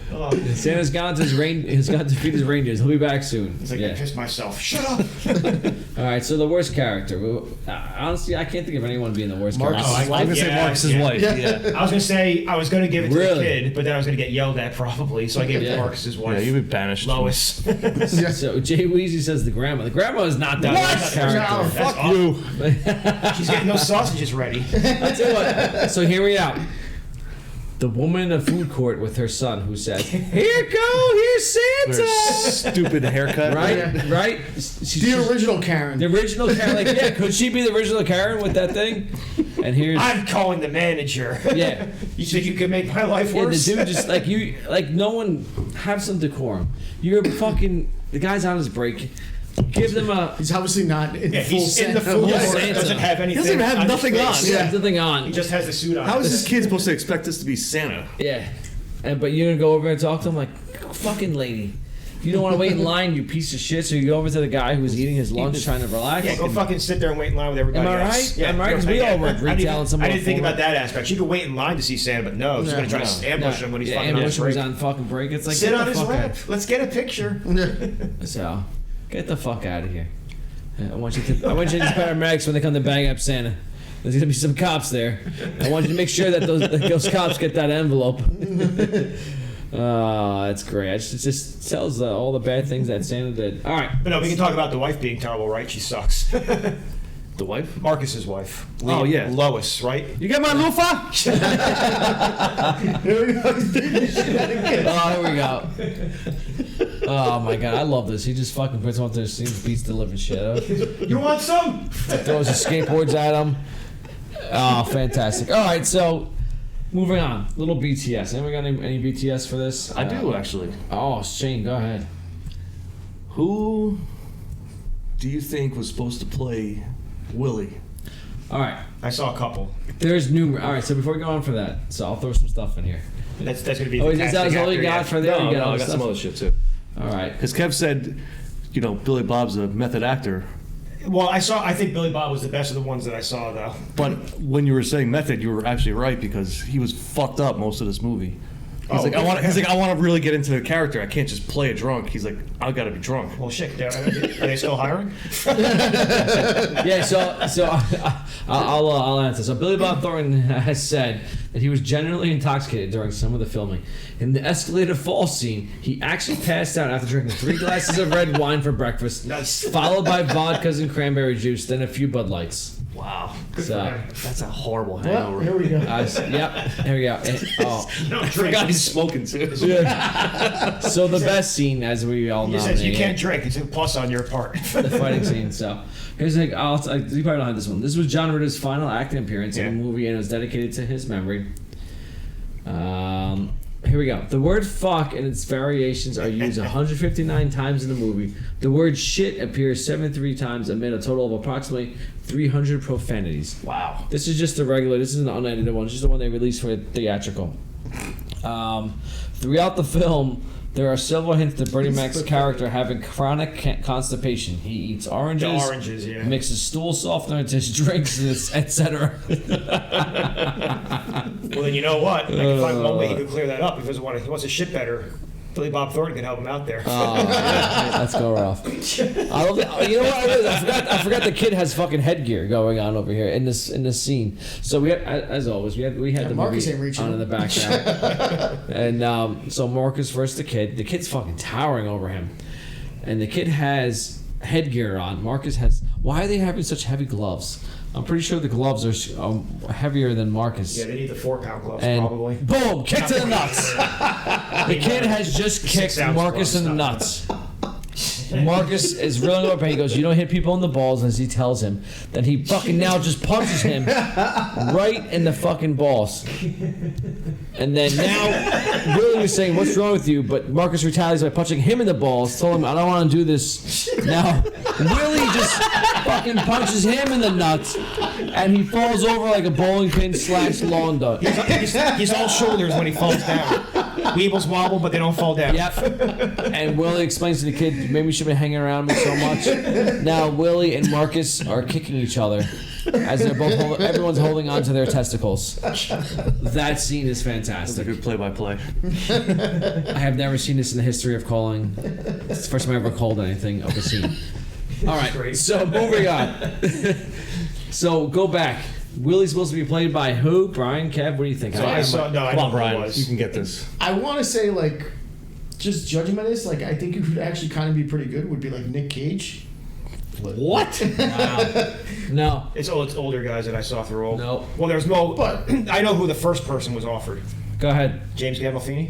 Oh, up. Santa's gone to he's gone to feed his reindeers. He'll be back soon. It's like, I pissed myself. Shut up. All right, so the worst character. Well, honestly, I can't think of anyone being the worst Marcus. character. I'm gonna say Marcus's wife. Yeah. I was gonna say I was gonna give it to Really? the kid, but then I was gonna get yelled at probably, so I gave it to Marcus's wife. Yeah, you've been banished. Lois. So Jay Weezy says the grandma. The grandma is not that worst character. No, That's fuck awful. you. She's getting those sausages ready. I'll tell you what. So hear me out. The woman in a food court with her son who says, "Here go, here's Santa." Stupid haircut. Right, right. The original Karen. The original Karen. Like, yeah, could she be the original Karen with that thing? And here's I'm calling the manager. yeah. You think you could make my life Yeah, the worse? dude just like no one have some decorum. You're fucking the guy's on his break. Give them a He's obviously not in Yeah, full he's in the Santa food mode. court. Santa. Doesn't have anything. doesn't even have on his nothing face. on. yeah. something He on. just has the suit on. How is this kid supposed to expect this to be Santa? Yeah, but you're gonna go over and talk to him like, fucking lady. You don't want to wait in line, you piece of shit. So you go over to the guy who's eating his lunch, trying to relax. Yeah, go fucking sit there and wait in line with everybody Am I else. right? Yeah, Am I right? 'Cause we all work retail and some I didn't think formal. about that aspect. You could wait in line to see Santa, but no, she's gonna try to ambush him when he's fucking on his ambush him when break. he's on fucking break. It's like Sit get on the his fuck lap. Let's get a picture. out. So get the fuck out of here. I want you to use paramedics when they come to bang up Santa. There's gonna be some cops there. I want you to make sure that those cops get that envelope. Oh, that's great. It just tells all the bad things that Santa did. All right. But no, we can talk about the wife being terrible, right? She sucks. The wife? Marcus's wife. Oh, yeah. Lois, right? You got my loofah? Oh, here we go. Oh my god, I love this. He just fucking puts him up there, scenes, beats the living shit out of him. You want some? Throws his skateboards at him. Oh, fantastic. All right, so moving on. Little BTS. Anyone got any BTS for this? I do, actually. Oh, Shane, go ahead. Who do you think was supposed to play Willie? All right, I saw a couple. there's numerous. All right, so before we go on for that, so I'll throw some stuff in here. That's gonna be. Oh, the is that casting all you actor, got yeah. for there? No, You got no, all I the got some stuff? other shit too. All right. Because Kev said, Billy Bob's a method actor. Well, I think Billy Bob was the best of the ones that I saw, though. But when you were saying method, you were actually right because he was fucked up most of this movie. He's like, I want to really get into the character. I can't just play a drunk. He's like, I gotta be drunk. Well, shit. Are they still hiring? Yeah, so I'll answer. So Billy Bob Thornton has said that he was generally intoxicated during some of the filming. In the escalator fall scene, he actually passed out after drinking 3 glasses of red wine for breakfast, Nice. followed by vodkas and cranberry juice, then a few Bud Lights. Wow, So, that's a horrible Well, hangover. here we go. yep, there we go. Oh. No, I forgot he's smoking too. So the best scene, as we all know, He says you can't drink. It's a plus on your part. the fighting scene. So here's the thing. You probably don't have this one. This was John Ritter's final acting appearance in a movie, and it was dedicated to his memory. Here we go. The word fuck and its variations are used 159 times in the movie. The word shit appears 73 times amid a total of approximately 300 profanities. Wow. This is just the regular. This is an unedited one. It's just the one they released for theatrical. Throughout the film, there are several hints to Bernie Mac's character having chronic constipation. He eats oranges, The oranges, yeah. mixes stool softener into his drinks, etc. Well, then you know what? I can find one way he could clear that up. If he wants to shit better, Billy Bob Thornton can help him out there. Let's go, Ralph. I love that. You know what? I forgot the kid has fucking headgear going on over here in this scene. So we had, as always, we had the Marcus movie ain't reaching on in the background, and so Marcus versus the kid. The kid's fucking towering over him, and the kid has headgear on. Marcus has. Why are they having such heavy gloves? I'm pretty sure the gloves are heavier than Marcus. Yeah, they need the 4-pound gloves, And probably. boom, kick to the nuts. The kid has just kicked 6-ounce Marcus in the gloves. nuts. Marcus is really over. He goes, "You don't hit people in the balls," as he tells him. Then he fucking now just punches him right in the fucking balls. And then now Willie was saying, "What's wrong with you?" But Marcus retaliates by punching him in the balls. Told him, "I don't want to do this." Now Willie just fucking punches him in the nuts, and he falls over like a bowling pin / lawn dart. He's all shoulders when he falls down. Weebles wobble, but they don't fall down. Yep. And Willie explains to the kid, maybe you should have been hanging around me so much. Now Willie and Marcus are kicking each other. as they're both everyone's holding on to their testicles. That scene is That's a fantastic. good play-by-play. I have never seen this in the history of calling. It's the first time I ever called anything of a scene. All right, Great. so moving on. So go back. Willie's supposed to be played by who? Brian, Kev, what do you think? So I saw. No, I Come know on, who it Brian. was. You can get this. I want to say like, just judging by this, like I think who would actually kind of be pretty good would be like Nick Cage. What? Wow. No. It's older guys that I saw through all. No. Well, there's no. But I know who the first person was offered. Go ahead. James Gandolfini.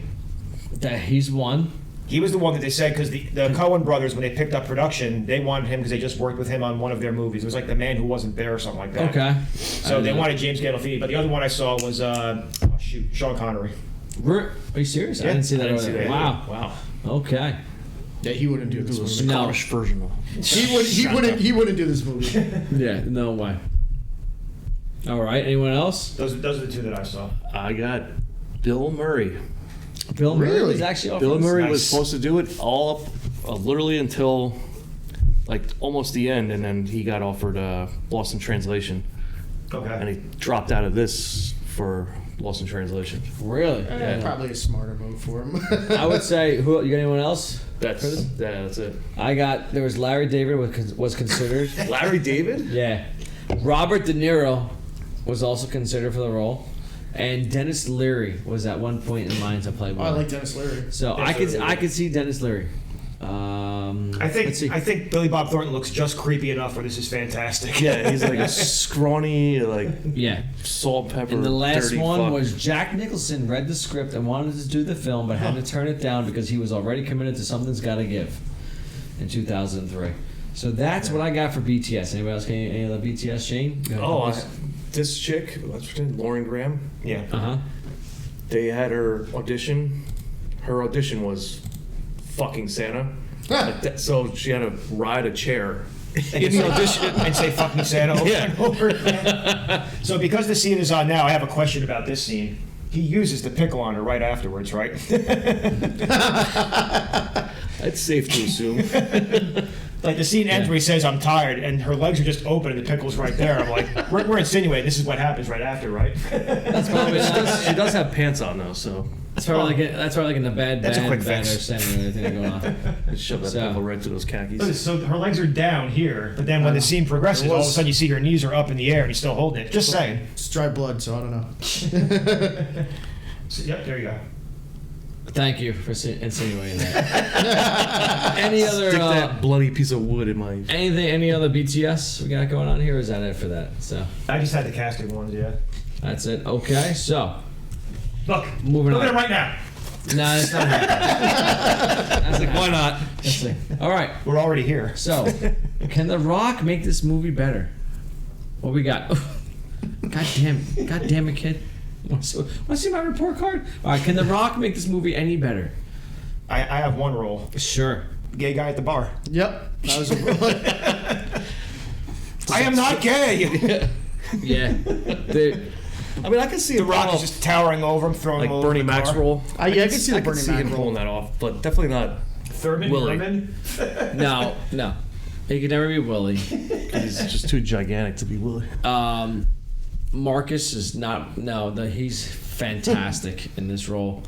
He's one. He was the one that they said because the Coen brothers, when they picked up production, they wanted him because they just worked with him on one of their movies. It was like The Man Who Wasn't There or something like that. Okay. So they wanted James Gandolfini, but the other one I saw was Sean Connery. Are you serious? I Yeah, didn't see that. I didn't over see there. that. Wow. Wow. Okay. Yeah, he wouldn't do this Do a movie. No. Scottish version of He wouldn't do this movie. Yeah. No way. All right. Anyone else? Those are the two that I saw. I got Bill Murray. Bill Murray Really? was actually off. Bill Murray was Nice. supposed to do it all up, literally until like almost the end, and then he got offered Lost in Translation, and Okay. he dropped out of this for Lost in Translation. Really? Probably a smarter move for him. I would say. Who? You got anyone else? That's it. There was Larry David was considered. Larry David? Yeah. Robert De Niro was also considered for the role, and Dennis Leary was at one point in line to play. Oh, I like Dennis Leary. So I could see Dennis Leary. I let's see. think Billy Bob Thornton looks just creepy enough where this is fantastic. Yeah, he's like a scrawny, like Yeah. salt, pepper, And the last dirty one fuck. was Jack Nicholson read the script and wanted to do the film, but had to turn it down because he was already committed to Something's Gotta Give in 2003. So that's what I got for BTS. Anybody else got any other BTS, Shane? This chick, what's her name? Lauren Graham. Yeah. Uh-huh. They had her audition. Her audition was fucking Santa. Like that, so she had to ride a chair in the audition. And say fucking Santa over and over again. So because the scene is on now, I have a question about this scene. He uses the pickle on her right afterwards, right? It's safe to assume. Like the scene ends where he says, "I'm tired," and her legs are just open and the pickle's right there. I'm like, we're insinuating this is what happens right after, right? That's probably She does have pants on though, so that's probably like in the bad That's a quick bad fix. understanding of everything going on. shove that So- pickle right through those khakis. So her legs are down here, but then when the scene progresses, all of a sudden you see her knees are up in the air and he's still holding it. Just saying. It's dry blood, so I don't know. So, yep, there you go. Thank you for insinuating that. Any other Stick that bloody piece of wood in my. any other BTS we got going on here? Or is that it for that? So I just had the casting ones, yeah. that's it. Okay, so Look, moving look on. at him right now. No, it's not happening. That's like, Why not? let's see. All right. We're already here. So, can The Rock make this movie better? What we got? God damn it, kid. Want to see my report card? All right, can The Rock make this movie any better? I have one role. Sure. Gay guy at the bar. Yep. That was a I am not gay. Yeah. I mean, I can see The it Rock pull is just towering over him, throwing like him over Bernie the Mac's car. role. I can see the I can Bernie see Mac him role. pulling that off, but definitely not. Thurman, Willie. Herman. No. He could never be Willie. He's just too gigantic to be Willie. Marcus is not. No, he's fantastic in this role.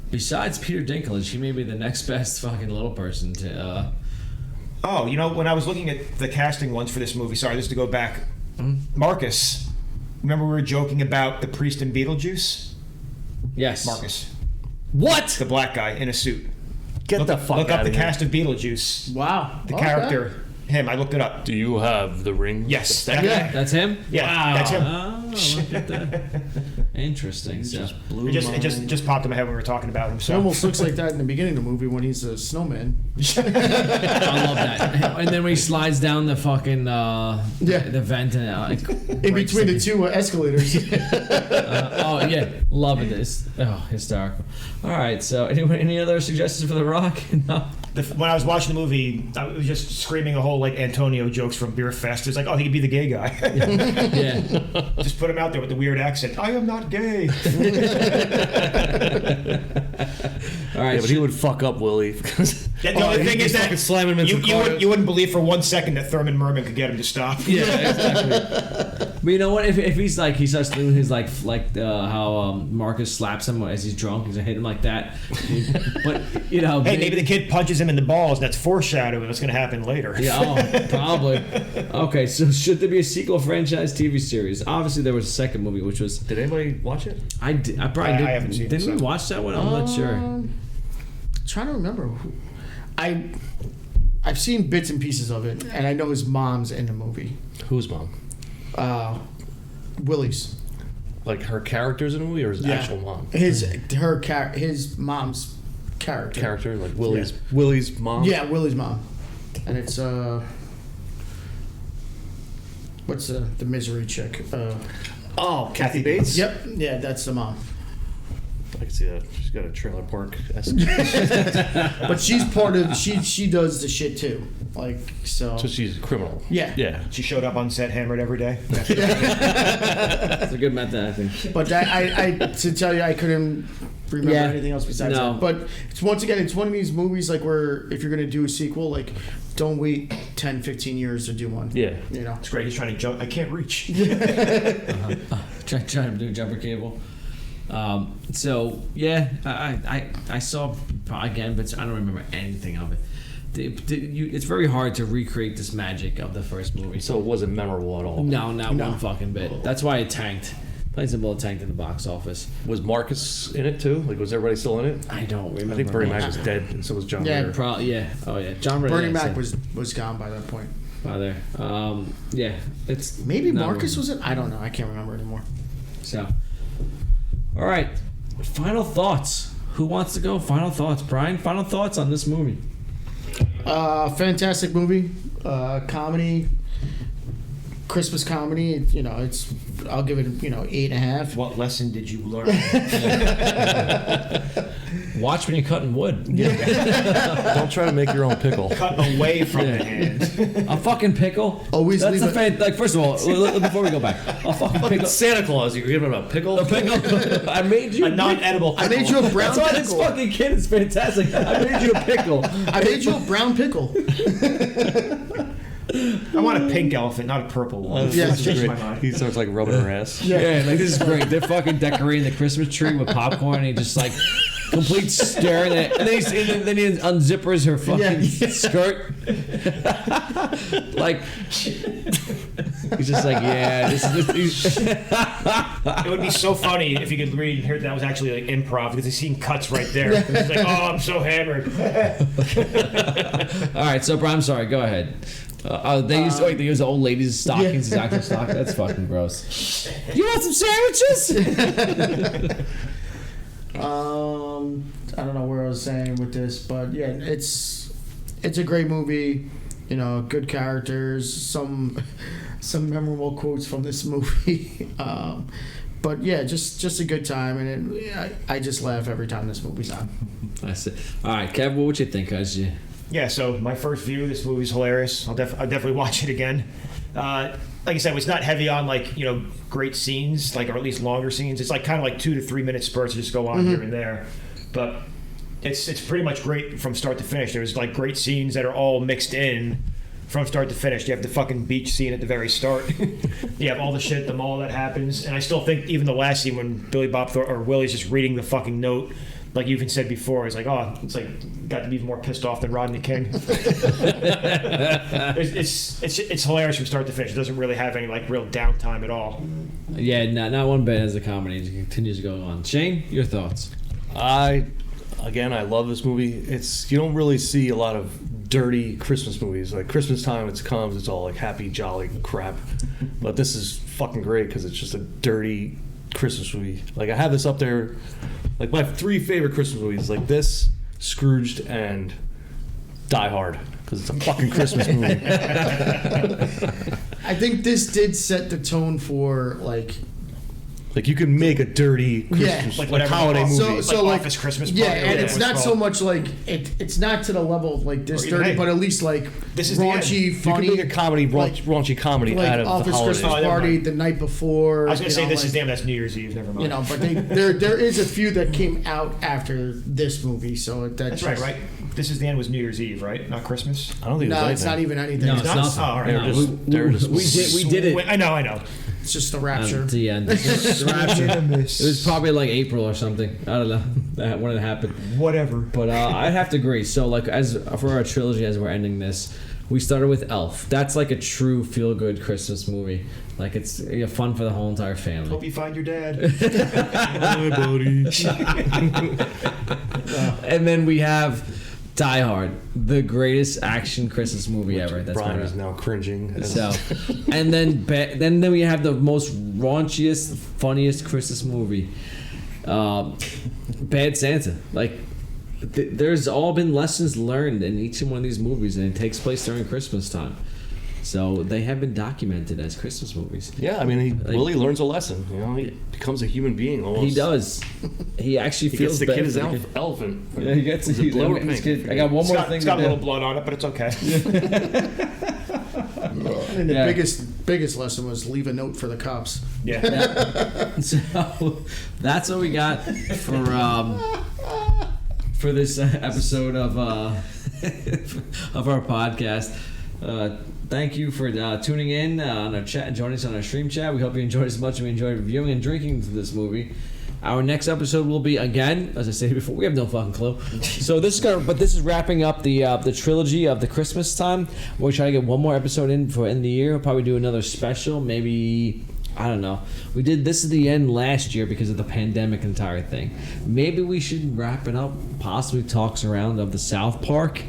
Besides Peter Dinklage, he may be the next best fucking little person to. Oh, you know, when I was looking at the casting ones for this movie, sorry, this is to go back. Marcus. Remember we were joking about the priest in Beetlejuice? Yes. Marcus. What? The black guy in a suit. Get the fuck Look out up the of here. cast of Beetlejuice. wow. The Okay. character. Him. I looked it up. Do you have the ring? Yes. The That guy. That's him? Yeah, Wow. that's him. Oh, look at that. Interesting. So. blew It just popped in my head when we were talking about him. It So. almost looks like that in the beginning of the movie when he's a snowman. I love that. And then when he slides down the fucking the vent and In between the two escalators. oh yeah, loving this. Oh, hysterical. All right. So anyway, any other suggestions for The Rock? No. When I was watching the movie, I was just screaming a whole like Antonio jokes from Beer Fest. It's like, oh, he could be the gay guy. Yeah. Just put him out there with the weird accent. I am not gay. All right, Yeah, but he would fuck up Willie. Because The only thing is that slamming him into you wouldn't believe for 1 second that Thurman Merman could get him to stop. Yeah, exactly. but you know what? If he's like he starts doing his how Marcus slaps him as he's drunk, he's gonna hit him like that. But you know, Hey, maybe the kid punches him in the balls. And that's foreshadowing what's going to happen later. Yeah, probably. Okay, so should there be a sequel franchise TV series? Obviously, there was a second movie, which was. Did anybody watch it? I did. I probably did. I haven't seen it, Didn't we so. watch that one? I'm not sure. Trying to remember. I've seen bits and pieces of it, and I know his mom's in the movie. Whose mom? Willie's. Like her character's in the movie, or his actual mom? His mom's character. Like Willie's mom. Yeah, Willie's mom, and it's what's the misery chick? Oh, Kathy Bates. Yep, yeah, that's the mom. I can see that. She's got a trailer park. But she's part of. She does the shit too. Like so. So she's a criminal. Yeah. Yeah. She showed up on set hammered every day. It's a good method, I think. But I to tell you, I couldn't remember Yeah. anything else besides No. that. But it's once again, it's one of these movies like where if you're gonna do a sequel, like don't wait 10, 15 years to do one. Yeah. You know. It's great. He's trying to jump. I can't reach. Trying to do jumper cable. So yeah, I saw again, but I don't remember anything of it. It's very hard to recreate this magic of the first movie. So it wasn't memorable at all. No, not one fucking bit. That's why it tanked. Plain simple, it tanked in the box office. Was Marcus in it too? Like, was everybody still in it? I don't remember. I think Bernie Mac was dead, and so was John Yeah, Ritter. Probably, yeah. Oh yeah, John Ritter. Bernie yeah, Mac so- was gone by that point. by there. Yeah, it's Maybe not Marcus really- was it. I don't know. I can't remember anymore. So, all right. Final thoughts. Who wants to go? Final thoughts, Brian. Final thoughts on this movie. Fantastic movie, comedy, Christmas comedy. You know, it's. I'll give it 8.5. What lesson did you learn? Watch when you're cutting wood. Don't try to make your own pickle. Cut away from the hand. A fucking pickle. Always That's leave the like. First of all, before we go back, a fucking pickle. Santa Claus, you giving him a pickle? A pickle. I made you A non-edible I pickle. made you a brown That's why this pickle. fucking kid is fantastic. I made you a pickle. I made you a brown pickle. I want a pink elephant, not a purple one. Yeah, I changed my mind. He starts like rubbing her ass. Yeah, like this is great. They're fucking decorating the Christmas tree with popcorn, and he just like complete staring at it. And then he unzippers her fucking skirt. Like he's just like, yeah, this is. It would be so funny if you could read and hear that was actually like improv because he's seeing cuts right there. He's like, oh, I'm so hammered. All right, so Brian, I'm sorry. Go ahead. They use the old ladies' stockings as actual stock. That's fucking gross. You want some sandwiches? I don't know where I was saying with this, but yeah, it's a great movie. You know, good characters, some memorable quotes from this movie. But yeah, just a good time, and I just laugh every time this movie's on. I see. All right, Kev, what would you think? Yeah, so my first view, this movie's hilarious. I'll definitely watch it again. Like I said, it's not heavy on great scenes, or at least longer scenes. It's like kind of like 2 to 3 minute spurts that just go on here and there, but it's pretty much great from start to finish. There's like great scenes that are all mixed in from start to finish. You have the fucking beach scene at the very start. You have all the shit at the mall that happens, and I still think even the last scene when Billy Bob or Willie's just reading the fucking note. Like you even said before, it's like, oh, it's like got to be even more pissed off than Rodney King. It's hilarious from start to finish. It doesn't really have any real downtime at all. Yeah, not one bit as a comedy. It continues to go on. Shane, your thoughts? I love this movie. You don't really see a lot of dirty Christmas movies. Like Christmas time, it's all like happy, jolly crap. But this is fucking great because it's just a dirty Christmas movie. Like I have this up there. Like my 3 favorite Christmas movies, like this, Scrooged, and Die Hard, because it's a fucking Christmas movie. I think this did set the tone for Like you can make a dirty Christmas, like like whatever holiday movie. So like Office Christmas Party. Yeah, and or it's whatever not so much like it's not to the level of like this Or even, dirty, hey, but at least like this is the raunchy, you funny. can make a comedy, raunchy comedy like out of the Office holidays. Christmas Oh, never Party mind. the night before. I was gonna say this is like, damn. That's New Year's Eve. Never mind. You know, but there is a few that came out after this movie, so that's right. Right. This is the end. Was New Year's Eve, right? Not Christmas. I don't think No, it was it's not anything. even anything. No, it's, it's not? not. Oh, all right. They were just- they were just- we did it. I know. it's just the rapture. The end. The rapture. It was probably like April or something. I don't know when it happened. Whatever. But I'd have to agree. So like as for our trilogy, as we're ending this, we started with Elf. That's like a true feel-good Christmas movie. Like it's fun for the whole entire family. Hope you find your dad. Hi, buddy. And then we have Die Hard, the greatest action Christmas movie ever. That's Brian been is out. now cringing. So, and then we have the most raunchiest, funniest Christmas movie, Bad Santa. Like, there's all been lessons learned in each one of these movies, and it takes place during Christmas time. So they have been documented as Christmas movies. Yeah, I mean, Willie learns a lesson. You know, he becomes a human being almost. He does. He actually He feels gets the bad kid is for the kid. elfin. Yeah, he gets Was it blue or this pink? kid- I got one more thing It's to got a do. little blood on it, but it's okay. And the Yeah. biggest lesson was leave a note for the cops. Yeah. So that's what we got for this episode of of our podcast. Thank you for tuning in on our chat and joining us on our stream chat. We hope you enjoyed as much as we enjoyed reviewing and drinking this movie. Our next episode will be, again, as I said before, we have no fucking clue. So this is wrapping up the trilogy of the Christmas time. We'll try to get one more episode in for end of the year. We'll probably do another special, maybe. I don't know. We did this at the end last year because of the pandemic entire thing. Maybe we should wrap it up. Possibly talks around of the South Park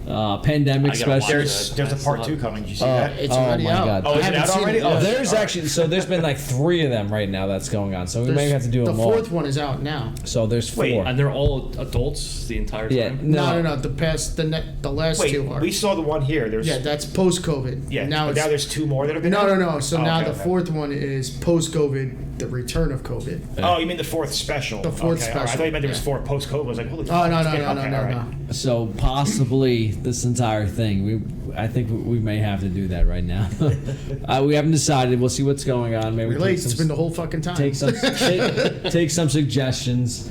pandemic I gotta watch special. it. There's a part 2 coming. Did you see that? It's Oh already my out. God. Oh, I is it haven't out seen already? it Oh, yet. There's actually there's been like 3 of them right now that's going on. So we may have to do the them all. fourth one is out now. So there's 4. Wait, And they're all adults the entire time? Yeah. No. The last Wait, 2 are. we saw the one here. There's Yeah, that's post-COVID. yeah. Now Now, it's there's 2 more that have been. no. out? So Oh, now okay, the okay. fourth one is post-COVID, the return of COVID. Oh, you mean the 4th special? The 4th okay, all right. I special, thought you meant there was yeah. 4 post-COVID. I was like, holy. Oh fuck, no, it's no, been- no, okay, no, all no, right. no. So possibly this entire thing. I think we may have to do that right now. We haven't decided. We'll see what's going on. Maybe Relate. take It's been the whole fucking time. take some suggestions.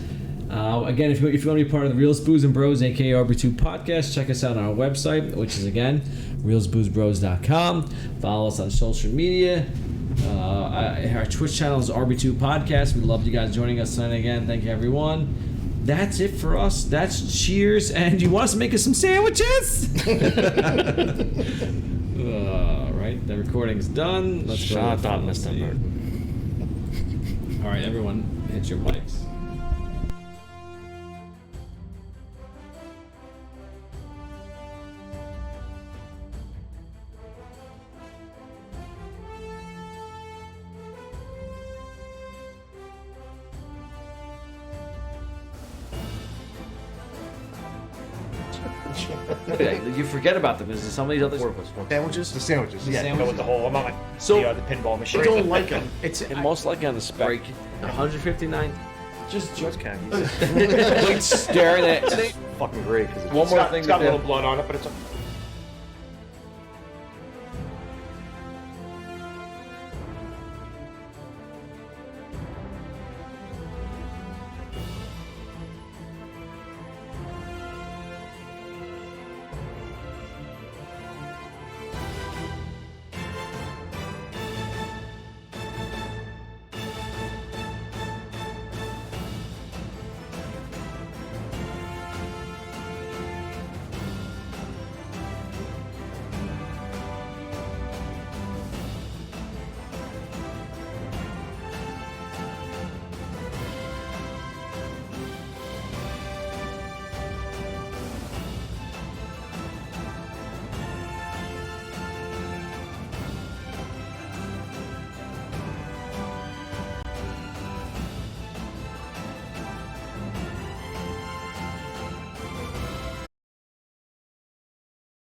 Again, if you want to be part of the Reels, Booze, and Bros, aka RB2 podcast, check us out on our website, which is again reelsboozebros.com. Follow us on social media. Our Twitch channel is RB2 podcast. We love you guys joining us tonight again. Thank you, everyone. That's it for us. That's cheers. And you want us to make us some sandwiches? Right, the recording's done. Let's go. Shut up, Mr. Bird. All right, everyone, hit your mics. You forget about them. There's some of these other Sandwiches. The sandwiches. Yeah, go with the whole. I'm on my, So- the pinball machine. I don't like them. It's and most likely on the spec. 159. Just khakis. Wait, staring at. Fucking great. 'cause One It's more got, thing it's to got a do. little blood on it, but it's okay.